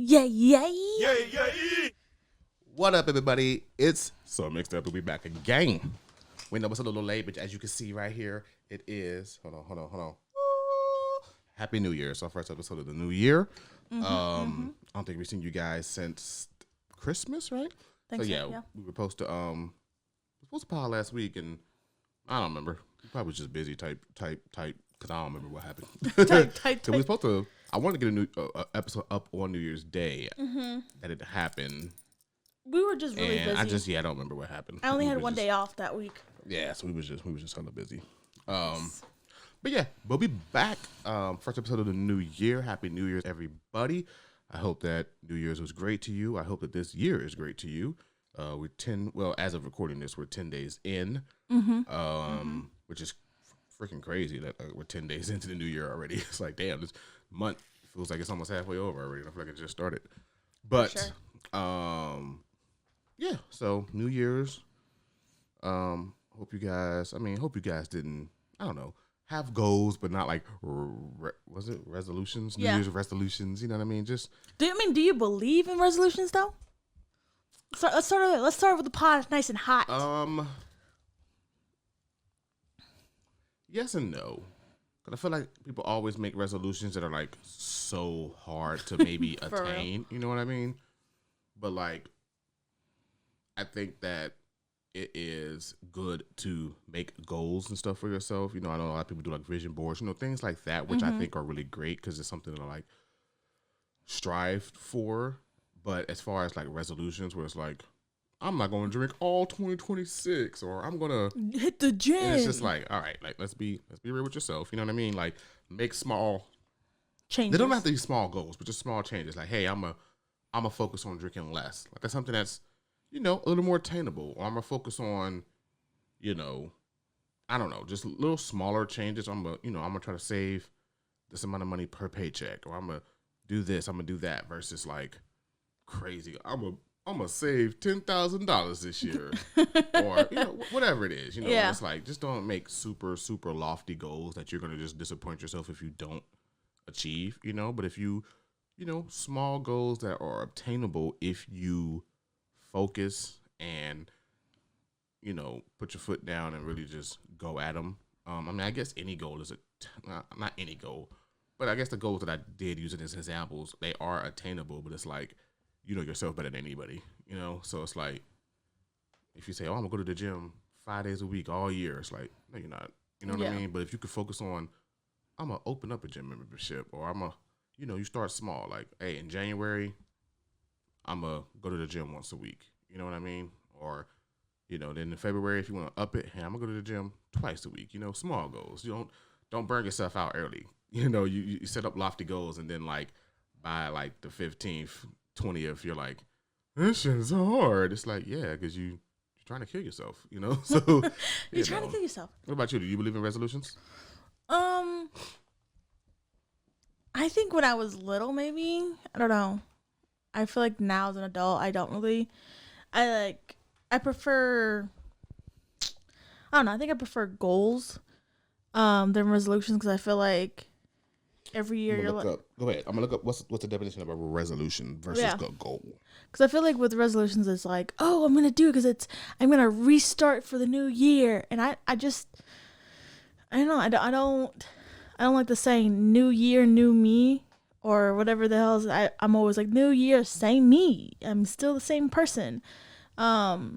Yay, yay. Yay, yay. What up, everybody? It's So Mixed Up. We'll be back again. We know it's a little late, but as you can see right here, it is. Hold on. Happy New Year. It's our first episode of the new year. I don't think we've seen you guys since Christmas, right? Think so, yeah. We were supposed to pod last week, and I don't remember. We probably was just busy type, because I don't remember what happened. So we were supposed to. I wanted to get a new episode up on New Year's Day. That it happened. We were just really busy. I don't remember what happened. I only had one day off that week. Yeah, so we was just hella busy. But yeah, we'll be back. First episode of the new year. Happy New Year's, everybody. I hope that New Year's was great to you. I hope that this year is great to you. As of recording this, we're 10 days in, which is freaking crazy that we're 10 days into the new year already. It's like, damn, this month feels like it's almost halfway over already. I feel like it just started. But, yeah, so New Year's. Hope you guys didn't, I don't know, have goals, but not like, was it resolutions? Yeah. New Year's resolutions, you know what I mean? Just. Do you believe in resolutions though? Let's start with the pod nice and hot. Yes and no. Because I feel like people always make resolutions that are like so hard to maybe attain. You know what I mean? But like, I think that it is good to make goals and stuff for yourself. You know, I know a lot of people do like vision boards, you know, things like that, which I think are really great because it's something to like strive for. But as far as like resolutions where it's like, I'm not going to drink all 2026 or I'm going to hit the gym. And it's just like, all right, like let's be real with yourself. You know what I mean? Like make small changes. They don't have to be small goals, but just small changes. Like, hey, I'm a focus on drinking less. Like that's something that's, you know, a little more attainable. Or I'm going to focus on, you know, I don't know, just little smaller changes. I'm going to try to save this amount of money per paycheck. Or I'm going to do this, I'm going to do that versus like crazy. I'm going to save $10,000 this year. Or, you know, whatever it is. You know, It's like, just don't make super, super lofty goals that you're going to just disappoint yourself if you don't achieve, you know. But if you know, small goals that are obtainable if you focus and, you know, put your foot down and really just go at them. I mean, I guess any goal is not any goal, but I guess the goals that I did using as examples, they are attainable, but it's like, you know yourself better than anybody, you know? So it's like, if you say, oh, I'm gonna go to the gym 5 days a week all year, it's like, no, you're not, you know what I mean? But if you could focus on, I'm gonna open up a gym membership, or you start small, like, hey, in January, I'm going to go to the gym once a week. You know what I mean? Or, you know, then in February, if you want to up it, hey, I'm going to go to the gym twice a week. You know, small goals. You don't burn yourself out early. You know, you set up lofty goals, and then, like, by, like, the 15th, 20th, you're like, this shit's so hard. It's like, yeah, because you're trying to kill yourself, you know? So You're trying to kill yourself. What about you? Do you believe in resolutions? I think when I was little, maybe. I don't know. I feel like now as an adult, I prefer, I don't know, I think I prefer goals than resolutions, because I feel like every year Go ahead. I'm going to look up what's the definition of a resolution versus a goal. Because I feel like with resolutions, it's like, oh, I'm going to do it because I'm going to restart for the new year. And I don't know, I don't like the saying new year, new me. Or whatever the hell is, I'm always like, new year, same me. I'm still the same person. Now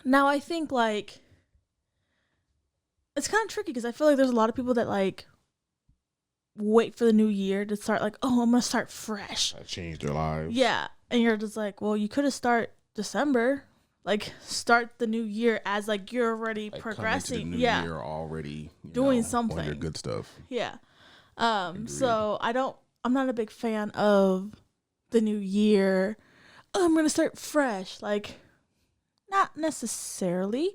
I think like, it's kind of tricky because I feel like there's a lot of people that like wait for the new year to start like, oh, I'm going to start fresh. Change their lives. Yeah. And you're just like, well, you could have start December. Like start the new year as like you're already like progressing. Come into the new year already doing something. On your good stuff. Yeah. So I'm not a big fan of the new year. Oh, I'm going to start fresh. Like, not necessarily.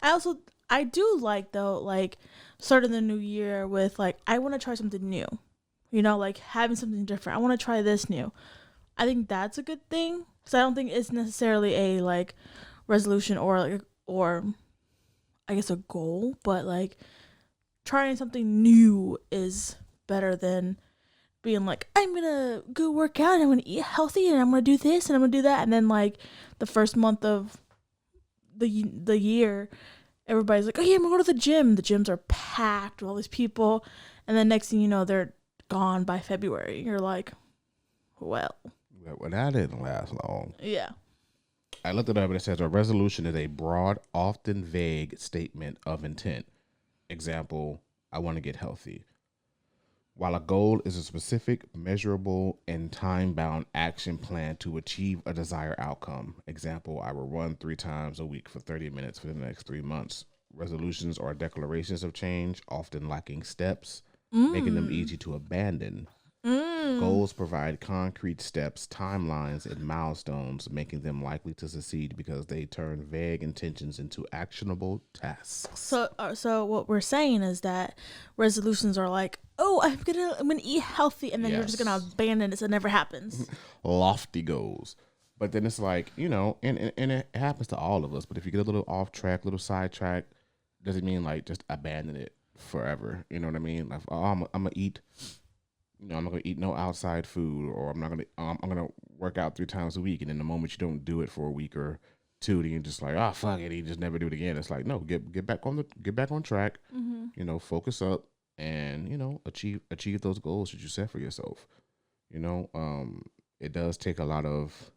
I do like though, like starting the new year with like, I want to try something new, you know, like having something different. I want to try this new. I think that's a good thing. So I don't think it's necessarily a like resolution or I guess a goal, but like trying something new is better than being like, I'm gonna go work out and I'm gonna eat healthy and I'm gonna do this and I'm gonna do that, and then like the first month of the year, everybody's like, oh yeah, I'm gonna go to the gym. The gyms are packed with all these people, and then next thing you know, they're gone by February. You're like, well, that didn't last long. Yeah. I looked it up and it says a resolution is a broad, often vague statement of intent. Example, I want to get healthy. While a goal is a specific, measurable, and time-bound action plan to achieve a desired outcome. Example, I will run 3 times a week for 30 minutes for the next 3 months. Resolutions are declarations of change, often lacking steps, making them easy to abandon. Goals provide concrete steps, timelines, and milestones, making them likely to succeed because they turn vague intentions into actionable tasks. So what we're saying is that resolutions are like, oh, I'm gonna eat healthy, and then you're just gonna abandon it so it never happens. Lofty goals. But then it's like, and it happens to all of us. But if you get a little off track, little sidetrack, doesn't mean like just abandon it forever. You know what I mean? Like, oh, I'm gonna eat. I'm not gonna eat no outside food, or I'm gonna work out 3 times a week, and then the moment you don't do it for a week or 2, then you're just like, oh fuck it, you just never do it again. It's like, no, get back on track. Focus up, and achieve those goals that you set for yourself. It does take a lot of,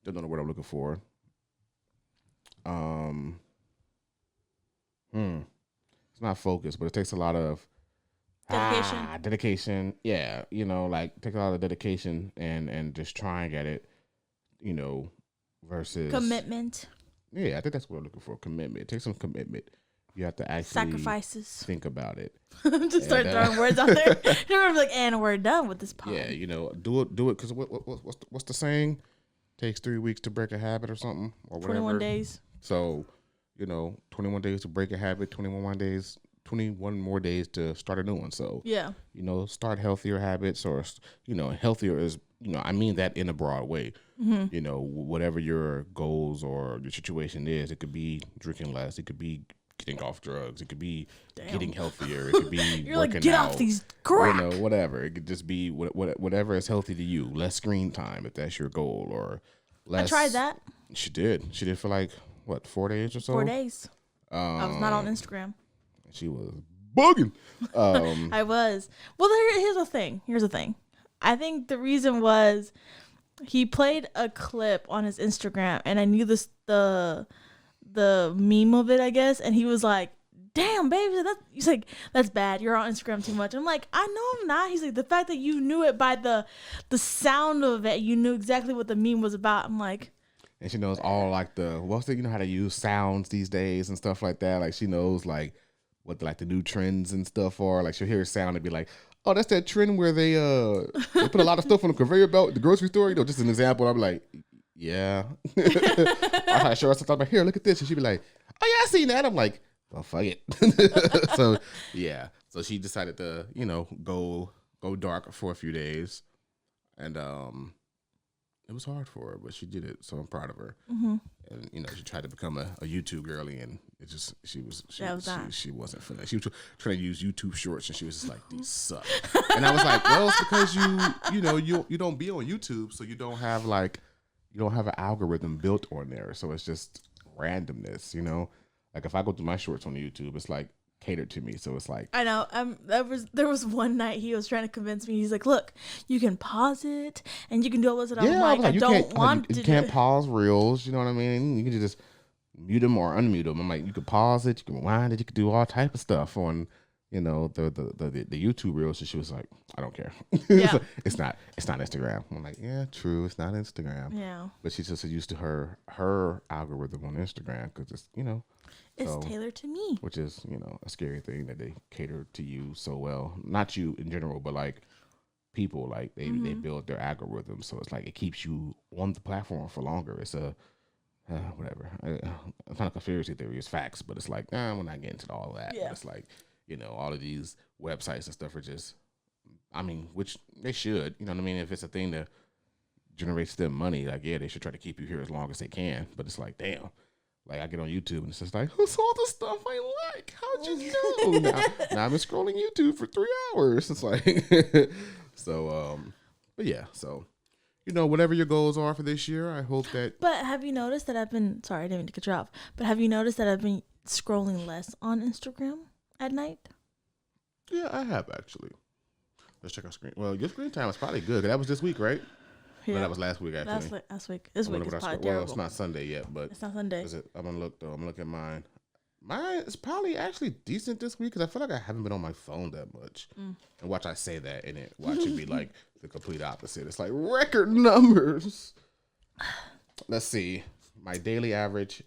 don't know the word I'm looking for. It's not focus, but it takes a lot of dedication. Yeah, like take a lot of dedication and just trying at it, versus commitment. Yeah, I think that's what I'm looking for. Commitment. It takes some commitment. You have to actually sacrifices. Think about it. Just start throwing words out there. You're like, and we're done with this pod. Yeah, do it. Because what's the saying? Takes 3 weeks to break a habit or something, or whatever. 21 days. So, 21 days to break a habit. 21 more days to start a new one. So, yeah, start healthier habits, or, healthier is, I mean that in a broad way. Whatever your goals or your situation is, it could be drinking less, it could be getting off drugs, it could be getting healthier, it could be you're working like, get out, off these crack. Whatever. It could just be whatever is healthy to you. Less screen time if that's your goal, or less. I tried that. She did for like, what, 4 days or so? 4 days. I was not on Instagram. She was bugging. I was. Well, here's the thing. I think the reason was he played a clip on his Instagram, and I knew the meme of it, I guess, and he was like, damn, baby, he's like, that's bad. You're on Instagram too much. I'm like, I know I'm not. He's like, the fact that you knew it by the sound of it, you knew exactly what the meme was about. I'm like, and she knows all like how to use sounds these days and stuff like that. Like she knows like what like the new trends and stuff are. Like she'll hear a sound and be like, oh, that's that trend where they put a lot of stuff on the conveyor belt at the grocery store. Just an example. I'm like, yeah. I show her something. I'm like, here, look at this. And she'd be like, oh yeah, I seen that. I'm like, well, fuck it. So yeah. So she decided to, go dark for a few days. And it was hard for her, but she did it. So I'm proud of her. Mm-hmm. And she tried to become a YouTube girly, and it just she wasn't feeling it. She was trying to use YouTube Shorts, and she was just like, these suck. And I was like, well, it's because you don't be on YouTube, so you don't have an algorithm built on there, so it's just randomness. Like if I go through my shorts on YouTube, it's like catered to me, so it's like, I know. There was one night he was trying to convince me. He's like, look, you can pause it and you can do all this, and I'm like, I don't want to. You can't pause reels. You know what I mean? You can just mute them or unmute them. I'm like, you can pause it, you can rewind it, you can do all type of stuff on the YouTube reels. And she was like, I don't care. Yeah. it's not Instagram. I'm like, yeah, true, it's not Instagram. Yeah, but she's just used to her algorithm on Instagram because it's it's tailored to me, which is a scary thing that they cater to you so well. Not you in general, but like people, like they build their algorithm, so it's like it keeps you on the platform for longer. It's a whatever. It's not a conspiracy theory, it's facts, but it's like, we're not getting into all that. Yeah. But it's like, all of these websites and stuff are just, which they should, if it's a thing that generates them money, like, yeah, they should try to keep you here as long as they can. But it's like, damn, Like I get on YouTube and it's just like, who's all the stuff I like? How'd you know? Now I've been scrolling YouTube for 3 hours. It's like, so, but yeah, so, whatever your goals are for this year, I hope that. But have you noticed that sorry, I didn't mean to cut you off, but have you noticed that I've been scrolling less on Instagram at night? Yeah, I have actually. Let's check our screen. Well, your screen time is probably good. That was this week, right? Yeah. No, that was last week, actually. Last week. This week is probably terrible. Well, it's not Sunday yet, but... It's not Sunday. Is it? I'm going to look, though. I'm going to look at mine. Mine is probably actually decent this week because I feel like I haven't been on my phone that much. And watch I say that, and watch it be like the complete opposite. It's like record numbers. Let's see. My daily average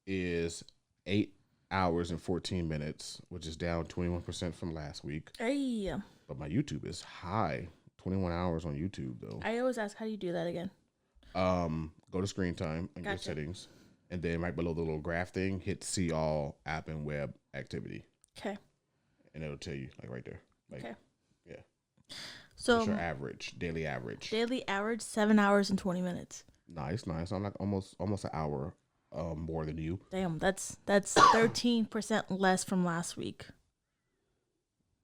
is 8 hours and 14 minutes, which is down 21% from last week. Hey. But my YouTube is high. 21 hours on YouTube, though. I always ask, how do you do that again? Go to screen time and your settings. And then right below the little graph thing, hit see all app and web activity. Okay. And it'll tell you, like right there. Like, okay. Yeah. So what's your average, daily average? Daily average, 7 hours and 20 minutes. Nice. I'm like almost an hour more than you. Damn, that's 13% less from last week.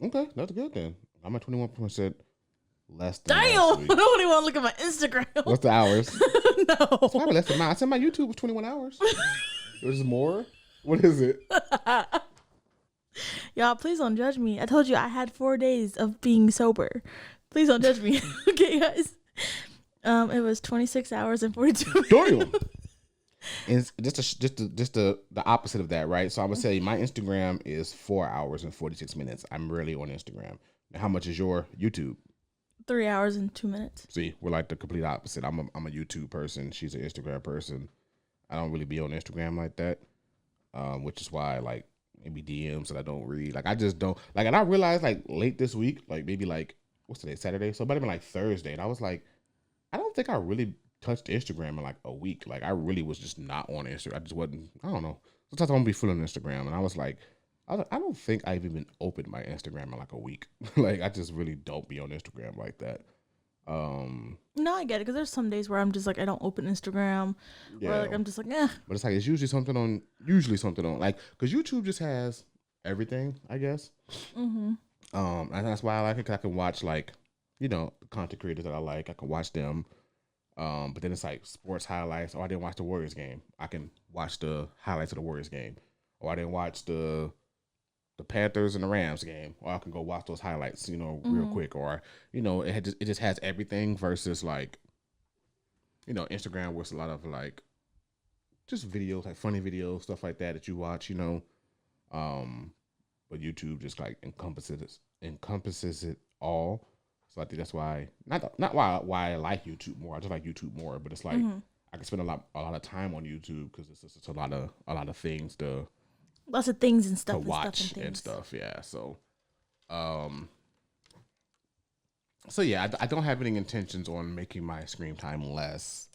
Okay, that's good then. I'm at 21% less than Damn! last week. Nobody want to look at my Instagram. What's the hours? No. It's probably less than mine. I said my YouTube was 21 hours. There's more? What is it? Y'all, please don't judge me. I told you I had 4 days of being sober. Please don't judge me. Okay, guys. It was 26 hours and 42 minutes. Damn! And just the opposite of that, right? So I'm gonna say my Instagram is 4 hours and 46 minutes. I'm rarely on Instagram. Now, how much is your YouTube? 3 hours and 2 minutes. See, we're like the complete opposite. I'm a YouTube person. She's an Instagram person. I don't really be on Instagram like that, which is why like maybe DMs that I don't read. Like I just don't like. And I realized like late this week, like maybe like what's today, Saturday? So it might have been like Thursday, and I was like, I don't think I really touched Instagram in like a week. Like I really was just not on Instagram. I just wasn't. I don't know. Sometimes I won't be feeling Instagram, and I was like, I don't think I've even opened my Instagram in like a week. Like I just really don't be on Instagram like that. No, I get it because there's some days where I'm just like I don't open Instagram, or like I'm just like But it's like it's usually something on like because YouTube just has everything, I guess. Mm-hmm. And that's why I like it because I can watch like the content creators that I like. I can watch them. But then it's like sports highlights. Oh, I didn't watch the Warriors game. I can watch the highlights of the Warriors game. Or I didn't watch the Panthers and the Rams game. Or I can go watch those highlights, real quick. Or, it just has everything versus like, Instagram was a lot of like just videos, like funny videos, stuff like that you watch, but YouTube just like encompasses it all. So I think that's why not why I like YouTube more. I just like YouTube more, but it's like I can spend a lot of time on YouTube because it's just a lot of things lots of things and stuff to watch and stuff. Yeah. So, yeah, I don't have any intentions on making my screen time less,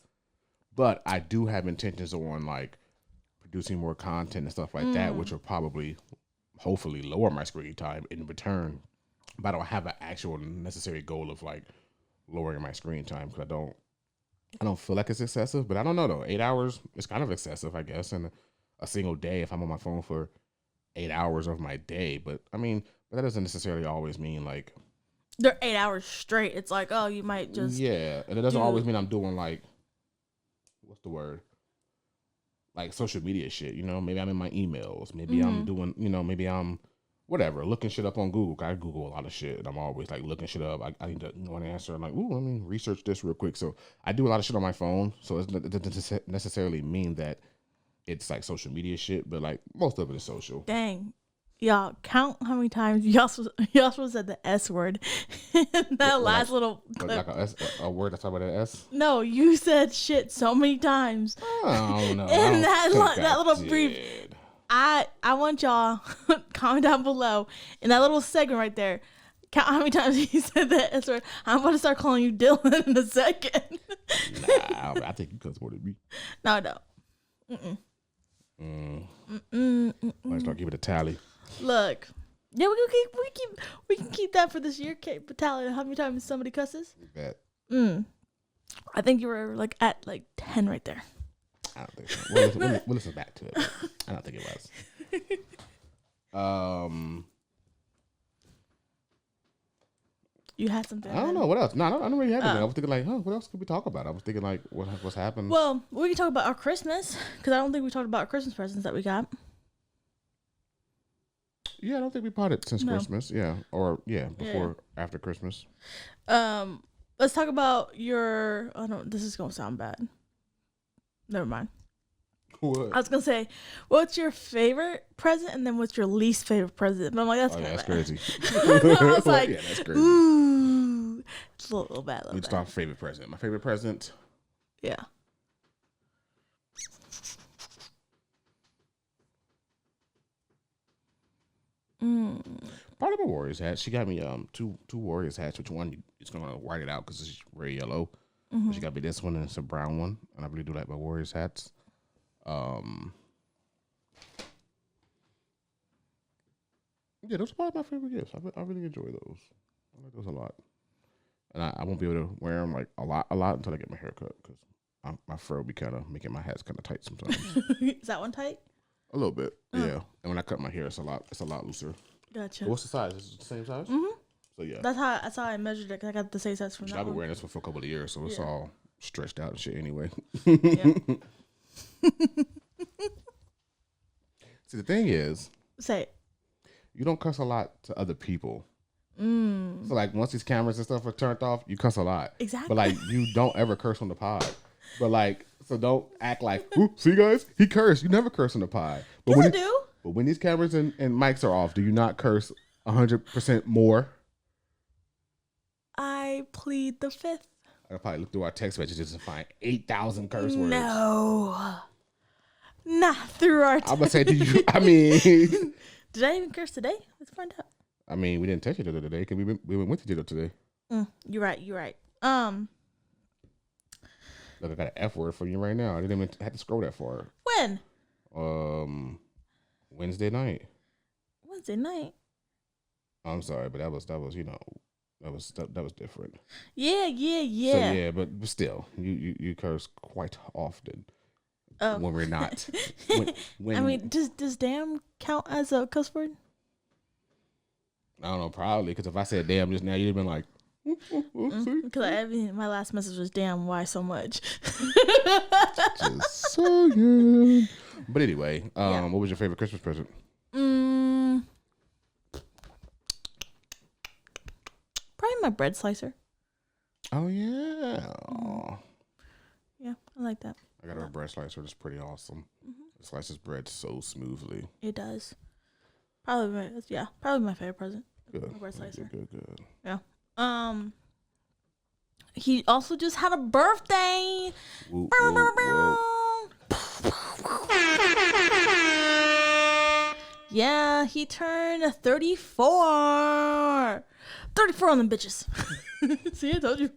but I do have intentions on like producing more content and stuff like that, which will probably, hopefully, lower my screen time in return. But I don't have an actual necessary goal of like lowering my screen time because I don't feel like it's excessive. But I don't know though. 8 hours is kind of excessive, I guess, in a single day if I'm on my phone for 8 hours of my day. But that doesn't necessarily always mean like they're 8 hours straight. It's like, oh, you might just and it doesn't always mean I'm doing like what's the word? Like social media shit. Maybe I'm in my emails. Maybe I'm doing. Maybe I'm whatever, looking shit up on Google. I Google a lot of shit, and I'm always like looking shit up. I need to know an answer. I'm like, ooh, let me research this real quick. So I do a lot of shit on my phone. So it doesn't necessarily mean that it's like social media shit, but like most of it is social. Dang, y'all count how many times Yahshua said the S word in that last little clip. Like a word that's about an S. No, you said shit so many times. I don't know. In that little brief. I want y'all comment down below in that little segment right there. Count how many times he said that S word. I'm about to start calling you Dylan in a second. Nah, I think you cuss more than me. No, I don't. Might start keeping a tally. Look, yeah, we can keep that for this year. Keep a tally of how many times somebody cusses. Bet. I think you were like at like 10 right there. I don't think so. We'll listen back to it. But I don't think it was. You had something. I don't know what else. No, I don't really have anything. I was thinking like, what else could we talk about? I was thinking like, what's happened? Well, we can talk about our Christmas because I don't think we talked about our Christmas presents that we got. Yeah, I don't think we bought it since Christmas. Yeah, or after Christmas. Let's talk about your. This is gonna sound bad. Never mind. What? I was gonna say, what's your favorite present, and then what's your least favorite present? But I'm like, that's crazy. I was like, yeah, that's crazy. Ooh, it's a little bad. Let's start favorite present. My favorite present. Yeah. Part of my Warriors hat. She got me two Warriors hats. Which one? It's gonna white it out because it's very yellow. Mm-hmm. She got me this one and it's a brown one, and I really do like my Warriors hats. Yeah, those are probably my favorite gifts. I really enjoy those. I like those a lot, and I won't be able to wear them like a lot until I get my hair cut because my fro be kind of making my hats kind of tight sometimes. Is that one tight? A little bit, yeah. And when I cut my hair, it's a lot looser. Gotcha. But what's the size? Is it the same size? Mm-hmm. So yeah, that's how I measured it because I got the same size from that I've been one. wearing this one for a couple of years, so it's all stretched out and shit anyway. See, the thing is, say it. You don't cuss a lot to other people. So like once these cameras and stuff are turned off, you cuss a lot. Exactly. But like you don't ever curse on the pod. But like, so don't act like, ooh, see guys, he cursed. You never curse on the pod. But yes, when I do. But when these cameras and mics are off, do you not curse 100% more? I plead the fifth. I probably look through our text messages and find 8,000 curse words. No. Not through our text. I'm going to say to you, I mean. Did I even curse today? Let's find out. I mean, we didn't touch each other today because we went with each other today. You're right. Look, I got an F word for you right now. I didn't even have to scroll that far. When? Wednesday night. Wednesday night? I'm sorry, but that was different. Yeah. So yeah, but still, you curse quite often. Oh. When we're not. When I mean, does damn count as a cuss word? I don't know, probably, because if I said damn just now, you'd have been like, because my last message was damn, why so much? Just saying. But anyway, what was your favorite Christmas present? Probably my bread slicer. Oh yeah. Yeah, I like that. I got a bread slicer. It's pretty awesome. It slices bread so smoothly. It does. Probably my favorite present. Good. Bread slicer. Good. Yeah. He also just had a birthday. Woo. Yeah, he turned 34. 34 on them bitches. See, I told you.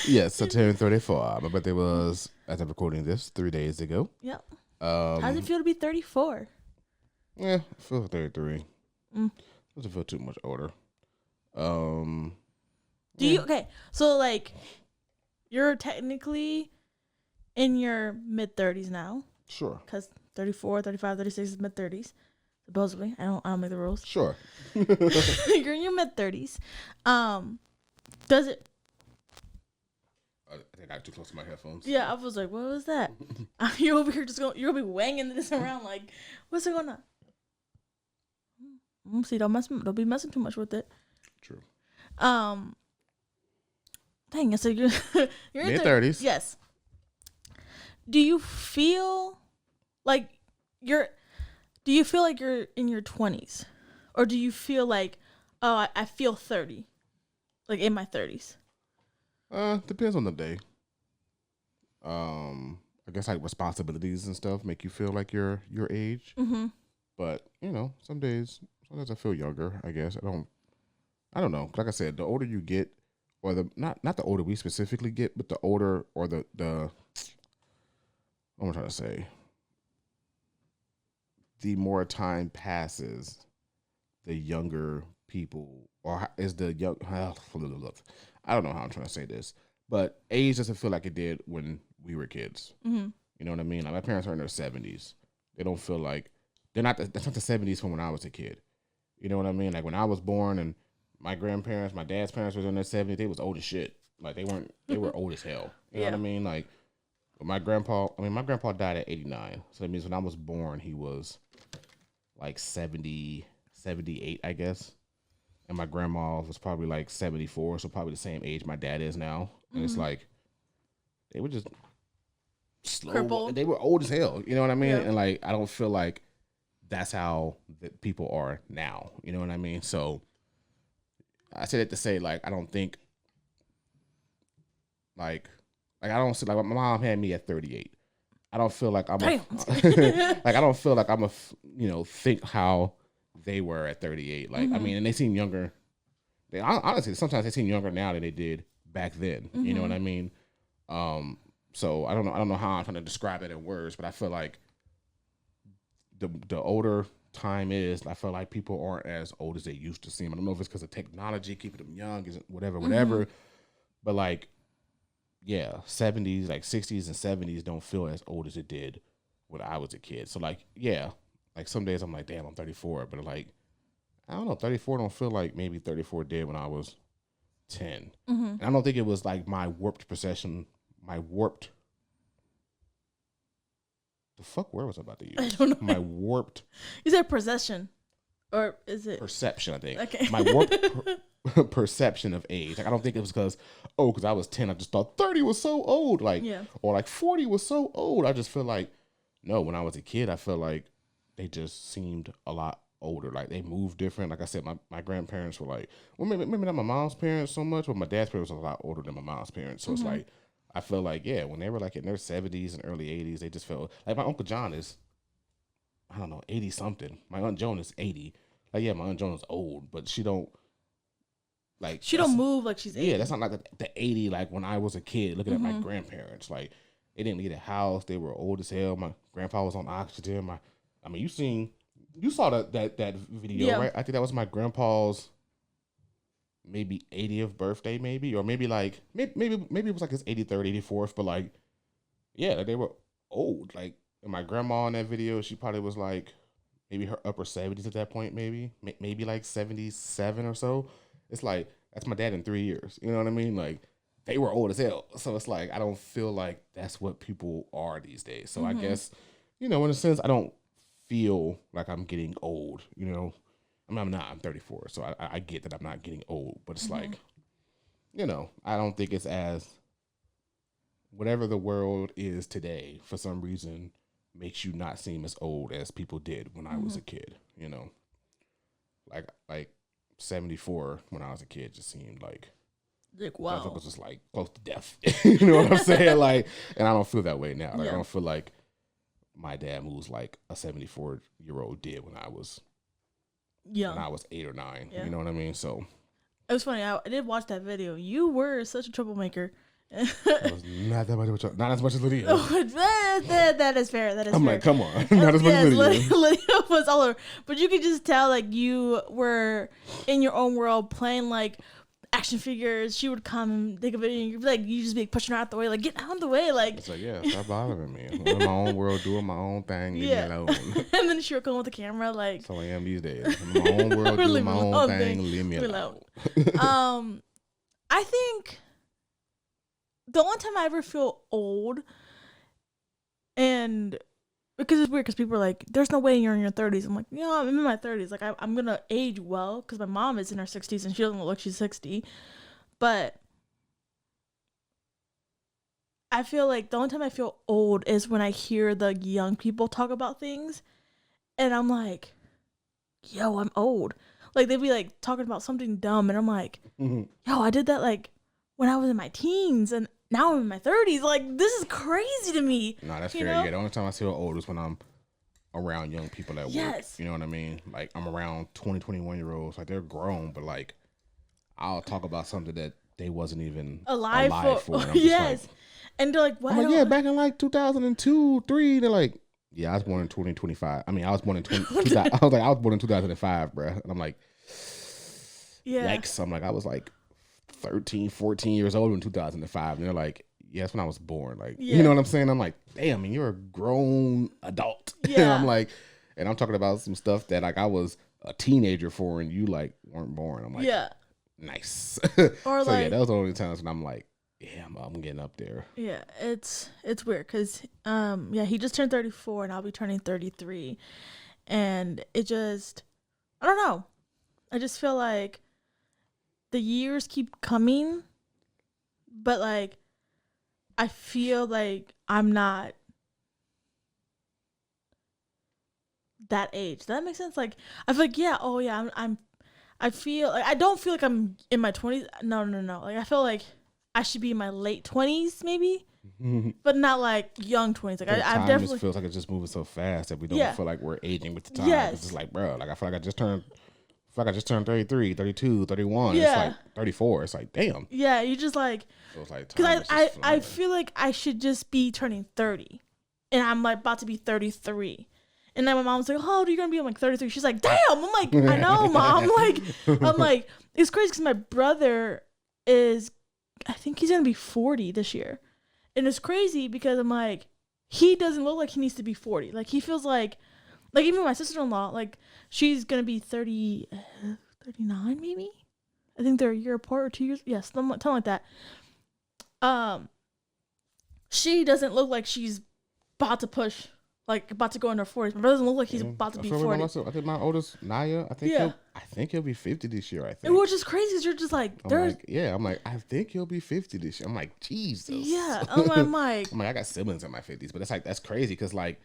Yes, I turned 34. My birthday was, as I'm recording this, 3 days ago. Yep. How does it feel to be 34? Yeah, I feel 33. Doesn't feel too much older. Do you? Okay, so like, you're technically in your mid-30s now. Sure. Because 34, 35, 36 is mid-30s. Supposedly. I don't make the rules. Sure. You're in your mid-30s. Does it... I think I got too close to my headphones. Yeah, I was like, what was that? You're over here you're going to be wanging this around like, what's going on? See, don't be messing too much with it. True. Dang, so you're mid-30s. Yes. Do you feel like you're in your 20s? Or do you feel like, oh, I feel 30? Like in my 30s? Depends on the day. I guess like responsibilities and stuff make you feel like your age. Mm-hmm. But, sometimes I feel younger, I guess. I don't know. Like I said, the older you get, or not the older we specifically get, but the older or the what am I trying to say? The more time passes, the younger people, or is the young, I don't know how I'm trying to say this, But age doesn't feel like it did when we were kids. Mm-hmm. You know what I mean? Like my parents are in their 70s. They don't feel like that's not the 70s from when I was a kid. You know what I mean? Like when I was born and my grandparents, my dad's parents was in their 70s, they was old as shit. Like they were old as hell. You know what I mean? Like my grandpa died at 89. So that means when I was born, he was like 70, 78, I guess. And my grandma was probably like 74, so probably the same age my dad is now. And it's like, they were just slow. Crippled. They were old as hell. You know what I mean? Yeah. And like, I don't feel like that's how the people are now. You know what I mean? So I said it to say, like, I don't think, like I don't see, like my mom had me at 38. I don't feel like I'm like I don't feel like I'm think how they were at 38. Like I mean, and they seem younger. They honestly sometimes they seem younger now than they did back then. You know what I mean? So I don't know how I'm trying to describe it in words, but I feel like the older time is, I feel like people aren't as old as they used to seem. I don't know if it's because of technology keeping them young, is whatever. But like, yeah, 70s, like 60s and 70s don't feel as old as it did when I was a kid. So like, yeah, like some days I'm like, damn, I'm 34, but like, I don't know, 34 don't feel like maybe 34 did when I was 10. And I don't think it was like my warped perception, the fuck word was I about to use? I don't know. My warped. You said possession, or is it perception? I think. Okay. My warped perception of age. Like I don't think it was because I was 10. I just thought 30 was so old. Like or like 40 was so old. I just feel like no. When I was a kid, I feel like they just seemed a lot older. Like they moved different. Like I said, my grandparents were like, well, maybe not my mom's parents so much, but my dad's parents was a lot older than my mom's parents. So it's like. I feel like, yeah, when they were like in their 70s and early 80s, they just felt like my Uncle John is, I don't know, 80 something. My Aunt Joan is 80. Like, yeah, my Aunt Joan is old, but she don't move like she's 80. Yeah, that's not like the 80 like when I was a kid looking at my grandparents. Like, they didn't leave the house. They were old as hell. My grandpa was on oxygen. You saw that video, right? I think that was my grandpa's maybe 80th birthday, or maybe it was like his 83rd, 84th, but like, yeah, like they were old. Like, and my grandma in that video, she probably was like maybe her upper 70s at that point, maybe like 77 or so. It's like, that's my dad in 3 years. You know what I mean? Like, they were old as hell. So it's like, I don't feel like that's what people are these days. So I guess, in a sense, I don't feel like I'm getting old, I mean, I'm not. I'm 34, so I get that I'm not getting old. But it's like, I don't think it's as whatever the world is today. For some reason, makes you not seem as old as people did when I was a kid. Like 74 when I was a kid just seemed like wow. It was just like close to death. You know what I'm saying? Like, and I don't feel that way now. Like, I don't feel like my dad moves like a 74-year-old did when I was. Yeah, when I was 8 or 9, you know what I mean? So it was funny. I did watch that video. You were such a troublemaker. It was not that much, not as much as Lydia. That is fair. That is. I'm fair. like, come on, not as much as Lydia. Lydia was all over, but you could just tell like you were in your own world playing like action figures. She would come and take a video, and you'd be like, you just be pushing her out the way, like get out of the way, like. It's like, yeah, stop bothering me. I'm in my own world, doing my own thing, leave me alone. And then she would come with the camera, like. That's how I am these days. I'm in my own world, doing my own thing, leave me alone. I think the only time I ever feel old, and because it's weird, because people are like, there's no way you're in your 30s. I'm like, I'm in my 30s. Like, I'm going to age well, because my mom is in her 60s, and she doesn't look like she's 60. But I feel like the only time I feel old is when I hear the young people talk about things, and I'm like, yo, I'm old. Like, they'd be, like, talking about something dumb, and I'm like, yo, I did that, like, when I was in my teens, and now I'm in my 30s. Like, this is crazy to me. No, that's fair. Yeah, the only time I feel old is when I'm around young people at work. Yes. You know what I mean? Like, I'm around 20, 21-year-olds. Like, they're grown, but, like, I'll talk about something that they wasn't even alive for. Yes. Like, and they're like, what? I'm like, yeah, back in, like, 2002, 3, they're like, yeah, I was born in 2025. I mean, I was born in 2000. I was born in 2005, bro. And I'm like, yikes. I'm like, I was, like, 13, 14 years old in 2005. And they're like, yeah, that's when I was born. Like, you know what I'm saying? I'm like, damn, I mean, you're a grown adult. Yeah. And I'm like, and I'm talking about some stuff that like I was a teenager for and you like weren't born. I'm like, yeah, nice. Or so like, yeah, that was the only times when I'm like, yeah, I'm getting up there. Yeah, it's weird because he just turned 34 and I'll be turning 33. And it just, I don't know. I just feel like the years keep coming, but like I feel like I'm not that age. Does that make sense? Like I feel like I feel like I don't feel like I'm in my 20s. No. Like I feel like I should be in my late 20s maybe. But not like young 20s. Like I definitely just feels like it's just moving so fast that we don't feel like we're aging with the time. Yes. It's just like, bro, like I feel like I just turned 33, 32, 31. Yeah. It's like 34. It's like, damn. Yeah, you just like, because I feel like I should just be turning 30 and I'm like about to be 33. And then my mom's like, how old are you going to be? I'm like 33. She's like, damn. I'm like, I know, Mom. I'm like, it's crazy because my brother is, I think he's going to be 40 this year. And it's crazy because I'm like, he doesn't look like he needs to be 40. Like, he feels like even my sister-in-law, like, she's going to be 30, 39 maybe? I think they're a year apart or 2 years. Yes, something like that. She doesn't look like she's about to push, like, about to go in her 40s. My brother doesn't look like he's about to be 40. I think my oldest, Naya, I think he'll be 50 this year, I think. Which is crazy. You're just like, I'm like, I think he'll be 50 this year. I'm like, Jesus. Yeah. I'm like, I got siblings in my 50s, but it's like, that's crazy because, like,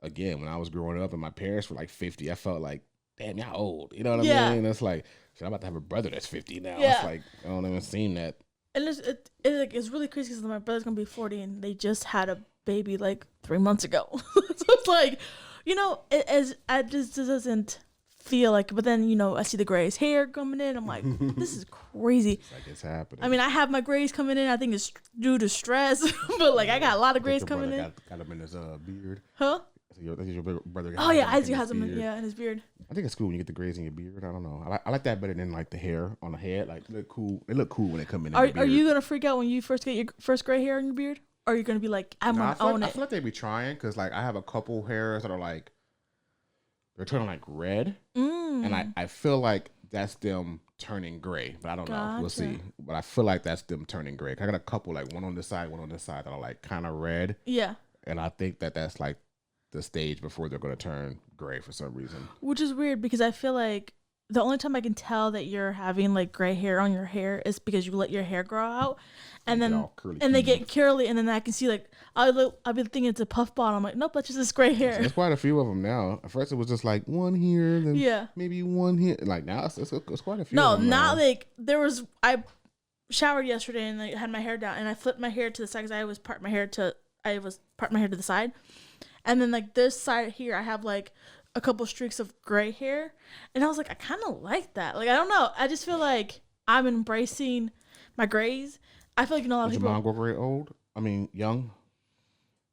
again, when I was growing up and my parents were like 50, I felt like, damn, y'all old. You know what I mean? It's like, I'm about to have a brother that's 50 now. Yeah. It's like, I don't even seem that. And it's really crazy because my brother's going to be 40 and they just had a baby like 3 months ago. So it's like, you know, it just doesn't feel like, but then, you know, I see the grays hair coming in. I'm like, this is crazy. It's like it's happening. I mean, I have my grays coming in. I think it's due to stress, but like I got a lot of grays coming in. Got him in his beard. Huh? Your brother. Oh yeah, Isaac has him in his beard. I think it's cool when you get the grays in your beard. I don't know. I like that better than like the hair on the head. Like they look cool. They look cool when they come in. Are you gonna freak out when you first get your first gray hair in your beard? Or are you gonna be like, I'm gonna own it? I feel like they be trying because like I have a couple hairs that are like they're turning like red, and I feel like that's them turning gray. But I don't know. We'll see. But I feel like that's them turning gray. I got a couple like one on this side that are like kind of red. Yeah. And I think that's like the stage before they're going to turn gray for some reason. Which is weird because I feel like the only time I can tell that you're having like gray hair on your hair is because you let your hair grow out and then they get curly and then I can see like I'll be thinking it's a puff ball. I'm like, nope, that's just this gray hair. There's quite a few of them now. At first it was just like one here, then maybe one here. Like now it's quite a few. No, now like I showered yesterday and I had my hair down and I flipped my hair to the side because I was part my hair to the side. And then, like, this side here, I have, like, a couple streaks of gray hair. And I was like, I kind of like that. Like, I don't know. I just feel like I'm embracing my grays. I feel like, you know, a lot of people... Did your mom go gray old? I mean, young?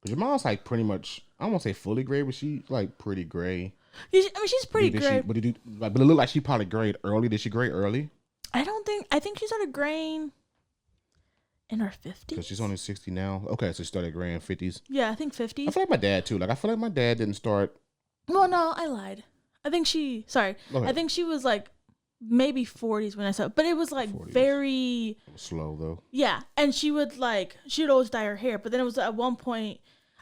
Because your mom's, like, pretty much... I don't want to say fully gray, but she's, like, pretty gray. I mean, she's pretty gray. But it looked like she probably grayed early. Did she gray early? I think she started graying... in her 50s? Because she's only 60 now. Okay, so she started graying 50s. Yeah, I think 50s. I feel like my dad, too. Like, I feel like my dad didn't start... Well, no, I lied. I think she was, like, maybe 40s when I saw it. But it was, like, 40s. Very... It was slow, though. Yeah, and she would always dye her hair. But then it was at one point...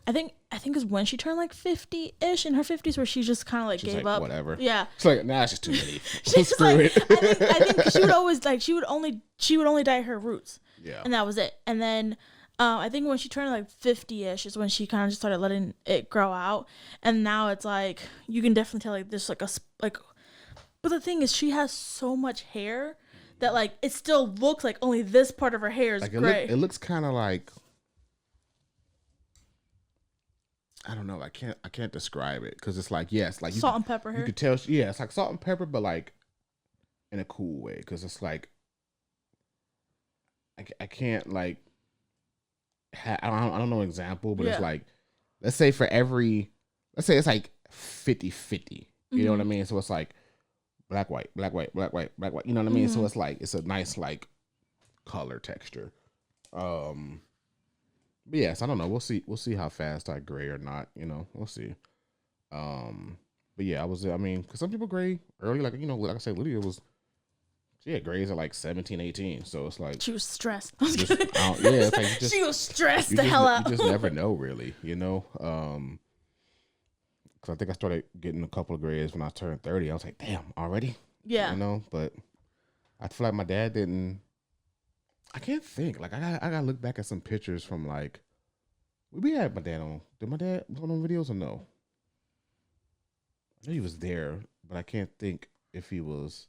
I think it was when she turned like 50-ish in her 50s where she just kind of like gave up. Whatever. Yeah. It's like, nah, it's just too many. She's just like, I think she would always like, she would only dye her roots. Yeah. And that was it. And then I think when she turned like 50-ish is when she kind of just started letting it grow out. And now it's like, you can definitely tell like there's like, but the thing is she has so much hair that like, it still looks like only this part of her hair is gray. It looks kind of like, I don't know. I can't describe it because it's like like salt and pepper hair. You could tell, it's like salt and pepper, but like in a cool way. Because it's like I can't like I don't know an example, but it's like let's say it's like 50-50. You know what I mean? So it's like black, white, black, white, black, white, black, white. You know what I mean? So it's like it's a nice like color texture. But yes, I don't know. We'll see. We'll see how fast I gray or not. You know, we'll see. But yeah, I mean, because some people gray early, like, you know, like I said, Lydia was, she had grays at like 17, 18. So it's like, she was stressed. Just, it's like she was stressed the hell out. You just never know, really, you know? Because I think I started getting a couple of grays when I turned 30. I was like, damn, already? Yeah. You know, but I feel like my dad didn't, I can't think. Like, I got to look back at some pictures from like, we had my dad on. Did my dad put on videos or no? I know he was there, but I can't think if he was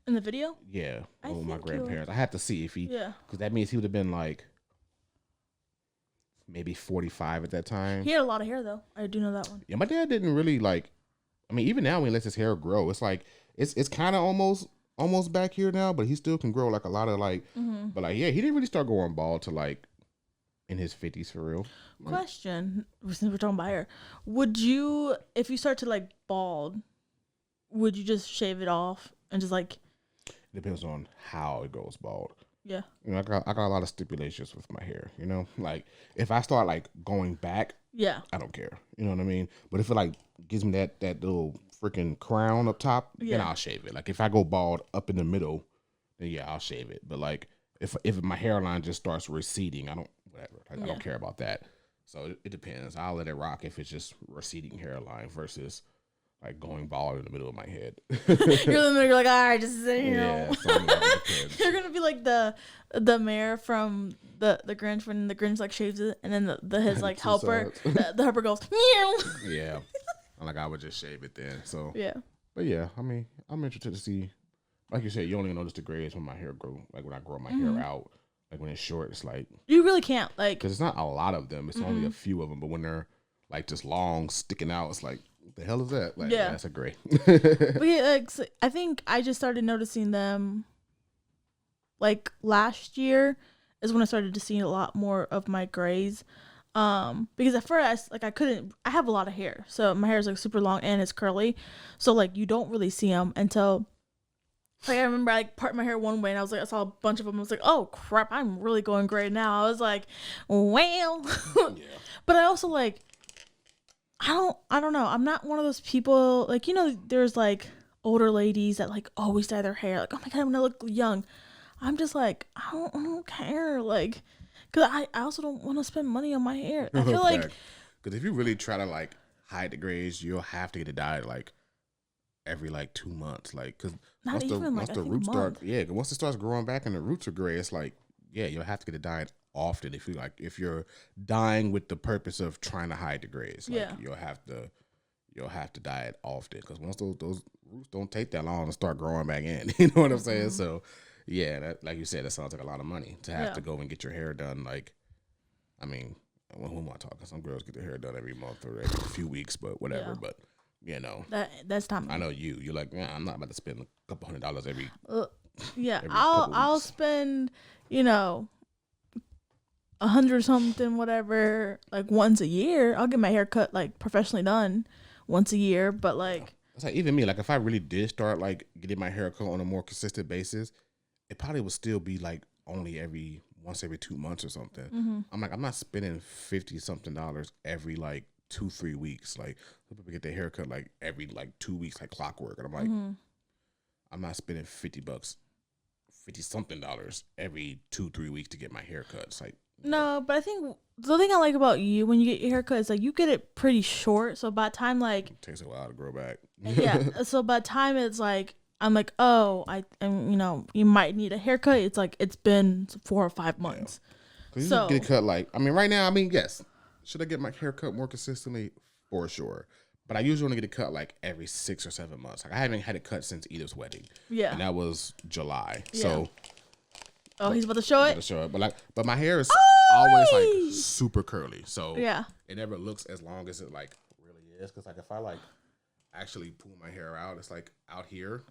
in the video. Yeah, with my grandparents. I have to see if he. Yeah. Because that means he would have been like maybe 45 at that time. He had a lot of hair though. I do know that one. Yeah, my dad didn't really like. I mean, even now when he lets his hair grow, it's like it's kind of almost back here now, but he still can grow like a lot of like. Mm-hmm. But like, yeah, he didn't really start going bald till like in his 50s for real. Question, since we're talking about hair, would you, if you start to like bald, would you just shave it off and just like? It depends on how it goes bald. Yeah. You know, I got a lot of stipulations with my hair, you know? Like, if I start, like, going back, yeah, I don't care. You know what I mean? But if it, like, gives me that little freaking crown up top, then I'll shave it. Like, if I go bald up in the middle, then, yeah, I'll shave it. But, like, if my hairline just starts receding, I don't care about that. So, it depends. I'll let it rock if it's just receding hairline versus like going bald in the middle of my head. You're like, all right, just sit here. Yeah, you're gonna be like the mayor from the Grinch when the Grinch like shaves it, and then his like helper, the helper goes meow. Yeah, like I would just shave it then. So yeah, but yeah, I mean, I'm interested to see. Like you said, you only notice the grays when my hair grow. Like when I grow my hair out, like when it's short, it's like you really can't like because it's not a lot of them. It's only a few of them. But when they're like just long, sticking out, it's like. The hell is that? Like, yeah, that's a gray. But yeah, like, so I think I just started noticing them like last year is when I started to see a lot more of my grays. Because at first, like I have a lot of hair, so my hair is like super long and it's curly, so like you don't really see them until. Like I remember I part my hair one way and I was like I saw a bunch of them. I was like, oh crap, I'm really going gray now. I was like, well, yeah. But I also like. I don't know. I'm not one of those people, like, you know, there's, like, older ladies that, like, always dye their hair. Like, oh, my God, I'm going to look young. I'm just, like, I don't care. Like, because I also don't want to spend money on my hair. I feel like. Because if you really try to, like, hide the grays, you'll have to get it dyed, like, every, like, 2 months. Like, because once the roots start, once it starts growing back and the roots are gray, it's like, yeah, you'll have to get it dyed often if you're dyeing with the purpose of trying to hide the grays. Like, you'll have to dye it often because once those roots don't take that long to start growing back in. You know what I'm saying? So yeah, that, like you said, that sounds like a lot of money to have to go and get your hair done. Like, I mean, who am I talking? Some girls get their hair done every month or every few weeks, but whatever. But you know, that's time. I know you're like, man, I'm not about to spend a couple $100 every. I'll spend, you know, 100 something, whatever, like once a year. I'll get my hair cut like professionally done once a year, but like it's like even me, like if I really did start like getting my hair cut on a more consistent basis, it probably would still be like only once every 2 months or something. Mm-hmm. I'm like, I'm not spending $50 something every like 2-3 weeks. Like people get their hair cut like every like 2 weeks, like clockwork, and I'm like, I'm not spending $50 something every 2-3 weeks to get my hair cut. It's like. No, but I think the thing I like about you when you get your hair cut is like you get it pretty short. So by the time like it takes a while to grow back. Yeah. So by the time it's like I'm like, oh, and you know, you might need a haircut. It's like it's been 4 or 5 months. Yeah. So you get it cut like right now. I mean, yes, should I get my hair cut more consistently? For sure. But I usually only get it cut like every 6 or 7 months. Like I haven't had it cut since Edith's wedding. Yeah. And that was July. Yeah. So. Oh, he's about to show it. But my hair is always like super curly, so it never looks as long as it like really is. Because like if I like actually pull my hair out, it's like out here,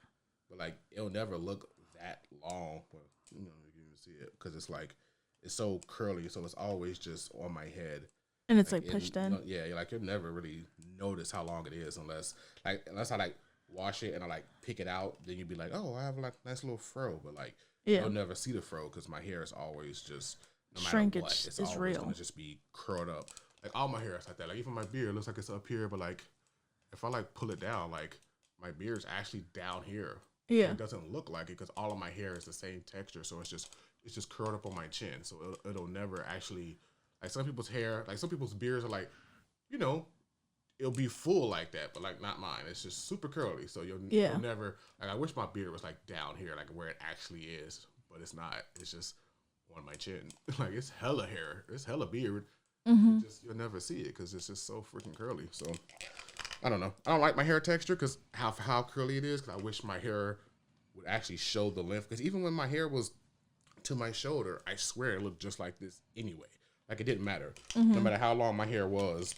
but like it'll never look that long. Well, you know, you can see it because it's like it's so curly, so it's always just on my head, and it's like pushed in. Like you'll never really notice how long it is unless I like wash it and I like pick it out, then you'd be like, oh, I have like a nice little fro. But like, you'll never see the fro because my hair is always just, no matter shrinkage what, it's is always real. gonna just be curled up. Like all my hair is like that. Like even my beard looks like it's up here, but like if I like pull it down, like my beard's actually down here. Yeah, it doesn't look like it because all of my hair is the same texture, so it's just curled up on my chin, so it'll never actually, like some people's hair, like some people's beards are like, you know, it'll be full like that, but like not mine. It's just super curly, so you'll never, like I wish my beard was like down here, like where it actually is, but it's not. It's just on my chin. Like it's hella hair, it's hella beard. You'll never see it because it's just so freaking curly. So I don't know. I don't like my hair texture because how curly it is. Because I wish my hair would actually show the length. Because even when my hair was to my shoulder, I swear it looked just like this anyway. Like it didn't matter. No matter how long my hair was,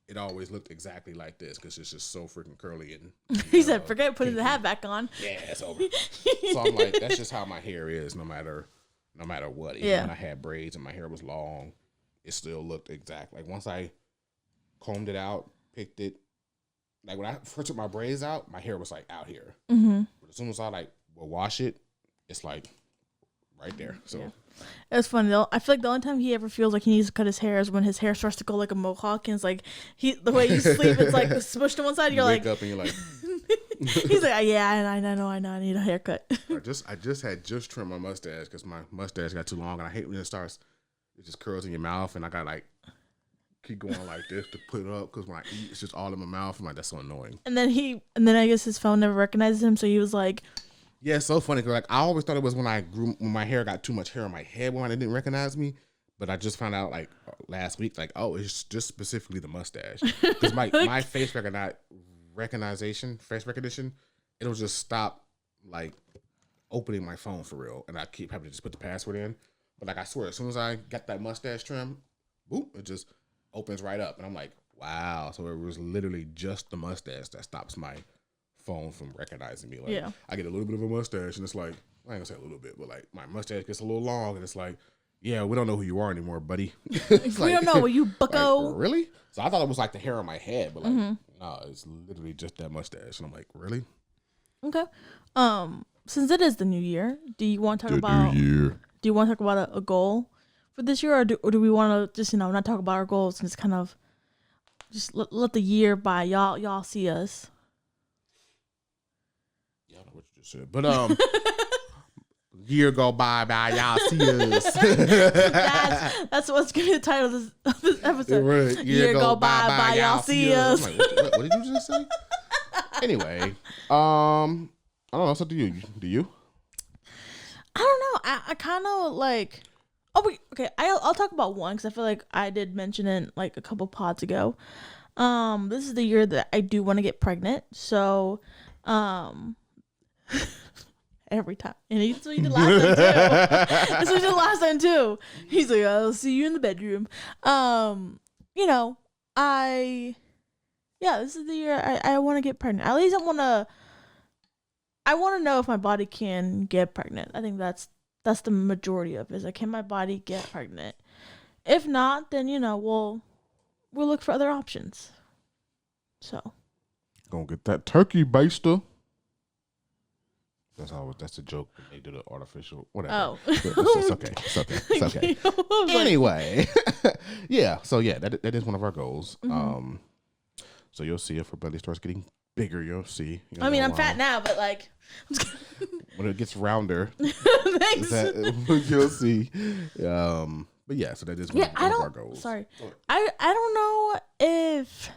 it always looked exactly like this because it's just so freaking curly. And he said, "Forget putting the hat back on." Yeah, it's over. So I'm like, that's just how my hair is. No matter what. Even when I had braids and my hair was long, it still looked exact. Like once I combed it out, picked it, like when I first took my braids out, my hair was like out here. But as soon as I like will wash it, it's like right there. So it's funny though. I feel like the only time he ever feels like he needs to cut his hair is when his hair starts to go like a mohawk, and it's like the way you sleep, it's like smushed to one side. You're wake like, up and you're like, he's like, yeah, I know, I need a haircut. I just had trimmed my mustache because my mustache got too long, and I hate when it just curls in your mouth, and I got like keep going like this to put it up because when I eat, it's just all in my mouth. I'm like, that's so annoying. And then I guess his phone never recognizes him, so he was like, yeah, it's so funny because like I always thought it was when my hair got too much hair on my head when it didn't recognize me, but I just found out like last week, like, oh, it's just specifically the mustache because my face recognition, it'll just stop like opening my phone for real, and I keep having to just put the password in. But like I swear, as soon as I got that mustache trim, boop, it just opens right up, and I'm like, wow. So it was literally just the mustache that stops my phone from recognizing me. Like I get a little bit of a mustache, and it's like, I ain't gonna say a little bit, but like my mustache gets a little long, and it's like, yeah, we don't know who you are anymore, buddy. We don't know, you bucko. Like, really? So I thought it was like the hair on my head, but like, no, it's literally just that mustache, and I'm like, really? Okay. Since it is the new year, do you want to talk about? Do you want to talk about a goal for this year, or do we want to just not talk about our goals and just kind of just let the year by? Y'all see us. Yeah, I know what you just said, but year go by y'all see us. that's what's gonna be the title of this episode. Right. Year go by y'all see us. I'm like, what did you just say? Anyway, I don't know. What's up to you? Do you? I don't know. I kind of like. Oh, wait. Okay. I'll talk about one because I feel like I did mention it like a couple pods ago. This is the year that I do want to get pregnant. So, every time, and he's what he did last time too. That's what he did last time too. He's like, "I'll see you in the bedroom." This is the year I want to get pregnant. At least I want to know if my body can get pregnant. I think that's the majority of it. Is like, can my body get pregnant? If not, then we'll look for other options. So, gonna get that turkey baster. That's a joke. They did an artificial whatever. Oh, it's okay. It's okay. Anyway, yeah. So yeah, that is one of our goals. So you'll see if her belly starts getting bigger. You'll see. I mean, I'm fat now, but like when it gets rounder, thanks. You'll see. But yeah, so that is one of our goals. Sorry, I don't know if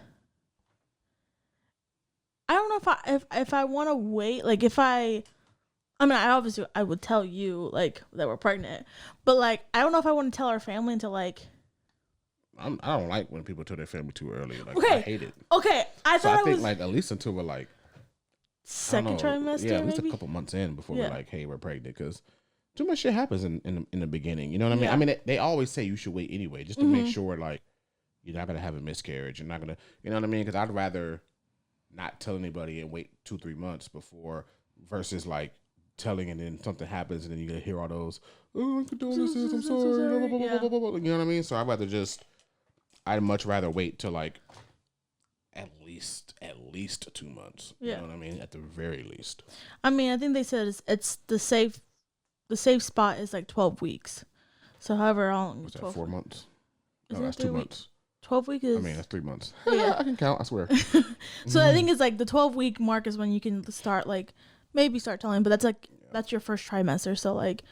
I want to wait. Like I mean, I would tell you like that we're pregnant, but like I don't know if I want to tell our family until like. I don't like when people tell their family too early. Like, okay. I hate it. Okay, I think like at least until we're like second trimester. Yeah, at least maybe? a couple months in before we're like, hey, we're pregnant, because too much shit happens in the beginning. You know what I mean? I mean, they always say you should wait anyway, just to make sure like you're not gonna have a miscarriage. You're not gonna, you know what I mean? Because I'd rather not tell anybody and wait 2-3 months before versus like telling and then something happens and then you gonna hear all those condolences, I'm sorry, blah, blah, blah, blah, blah, blah. You know what I mean? So I'd much rather wait till like at least 2 months. Yeah. You know what I mean? At the very least. I mean, I think they said it's the safe spot is like 12 weeks. So however long. What's that, 4 months? No, that's 2 months. 12 weeks is. I mean, that's 3 months. Oh, yeah. I can count, I swear. So I think it's like the 12-week mark is when you can start, like, maybe start telling, but that's like, that's your first trimester. So, like,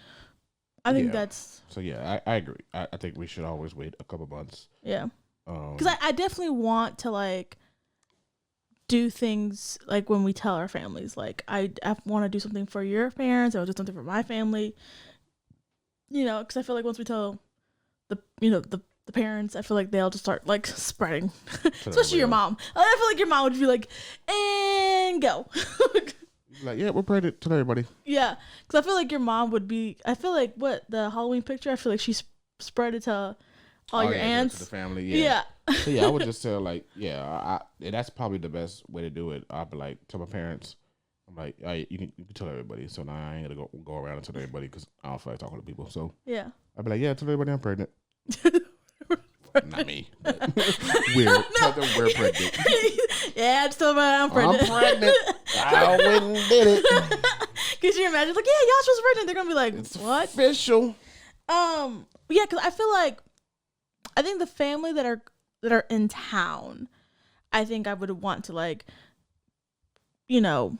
I think that's. So, yeah, I agree. I think we should always wait a couple months. Yeah. Because I definitely want to, like, do things, like, when we tell our families. Like, I want to do something for your parents. I want to do something for my family. You know, because I feel like once we tell the parents, I feel like they'll just start, like, spreading. Especially your mom. I feel like your mom would be like, and go. Like, yeah, we're pregnant. Tell everybody. Yeah. Because I feel like your mom would be, I feel like, the Halloween picture, I feel like she spread it to all your aunts. To the family, yeah. So, yeah, I would just tell, like, that's probably the best way to do it. I'd be like, tell my parents. I'm like, you can tell everybody. So now I ain't gonna go around and tell everybody because I don't feel like talking to people. So yeah, I'd be like, yeah, tell everybody I'm pregnant. Not me. Tell them we're pregnant. Yeah, just tell them I'm pregnant. I'm pregnant. I went and did it. Could you imagine? Like, yeah, Yahshua's pregnant. They're gonna be like, it's what? Official. Yeah, because I feel like I think the family that are in town, I think I would want to, like, you know,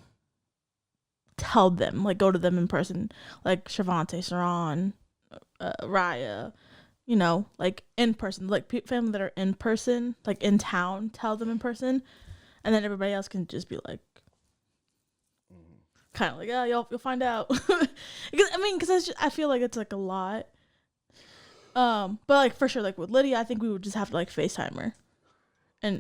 tell them, like, go to them in person, like Shavante, Sharon, Raya, you know, like, in person, like, family that are in person, like, in town, tell them in person, and then everybody else can just be like, kind of like, oh, you'll find out. Because I feel like it's, like, a lot. But, like, for sure, like, with Lydia, I think we would just have to, like, FaceTime her.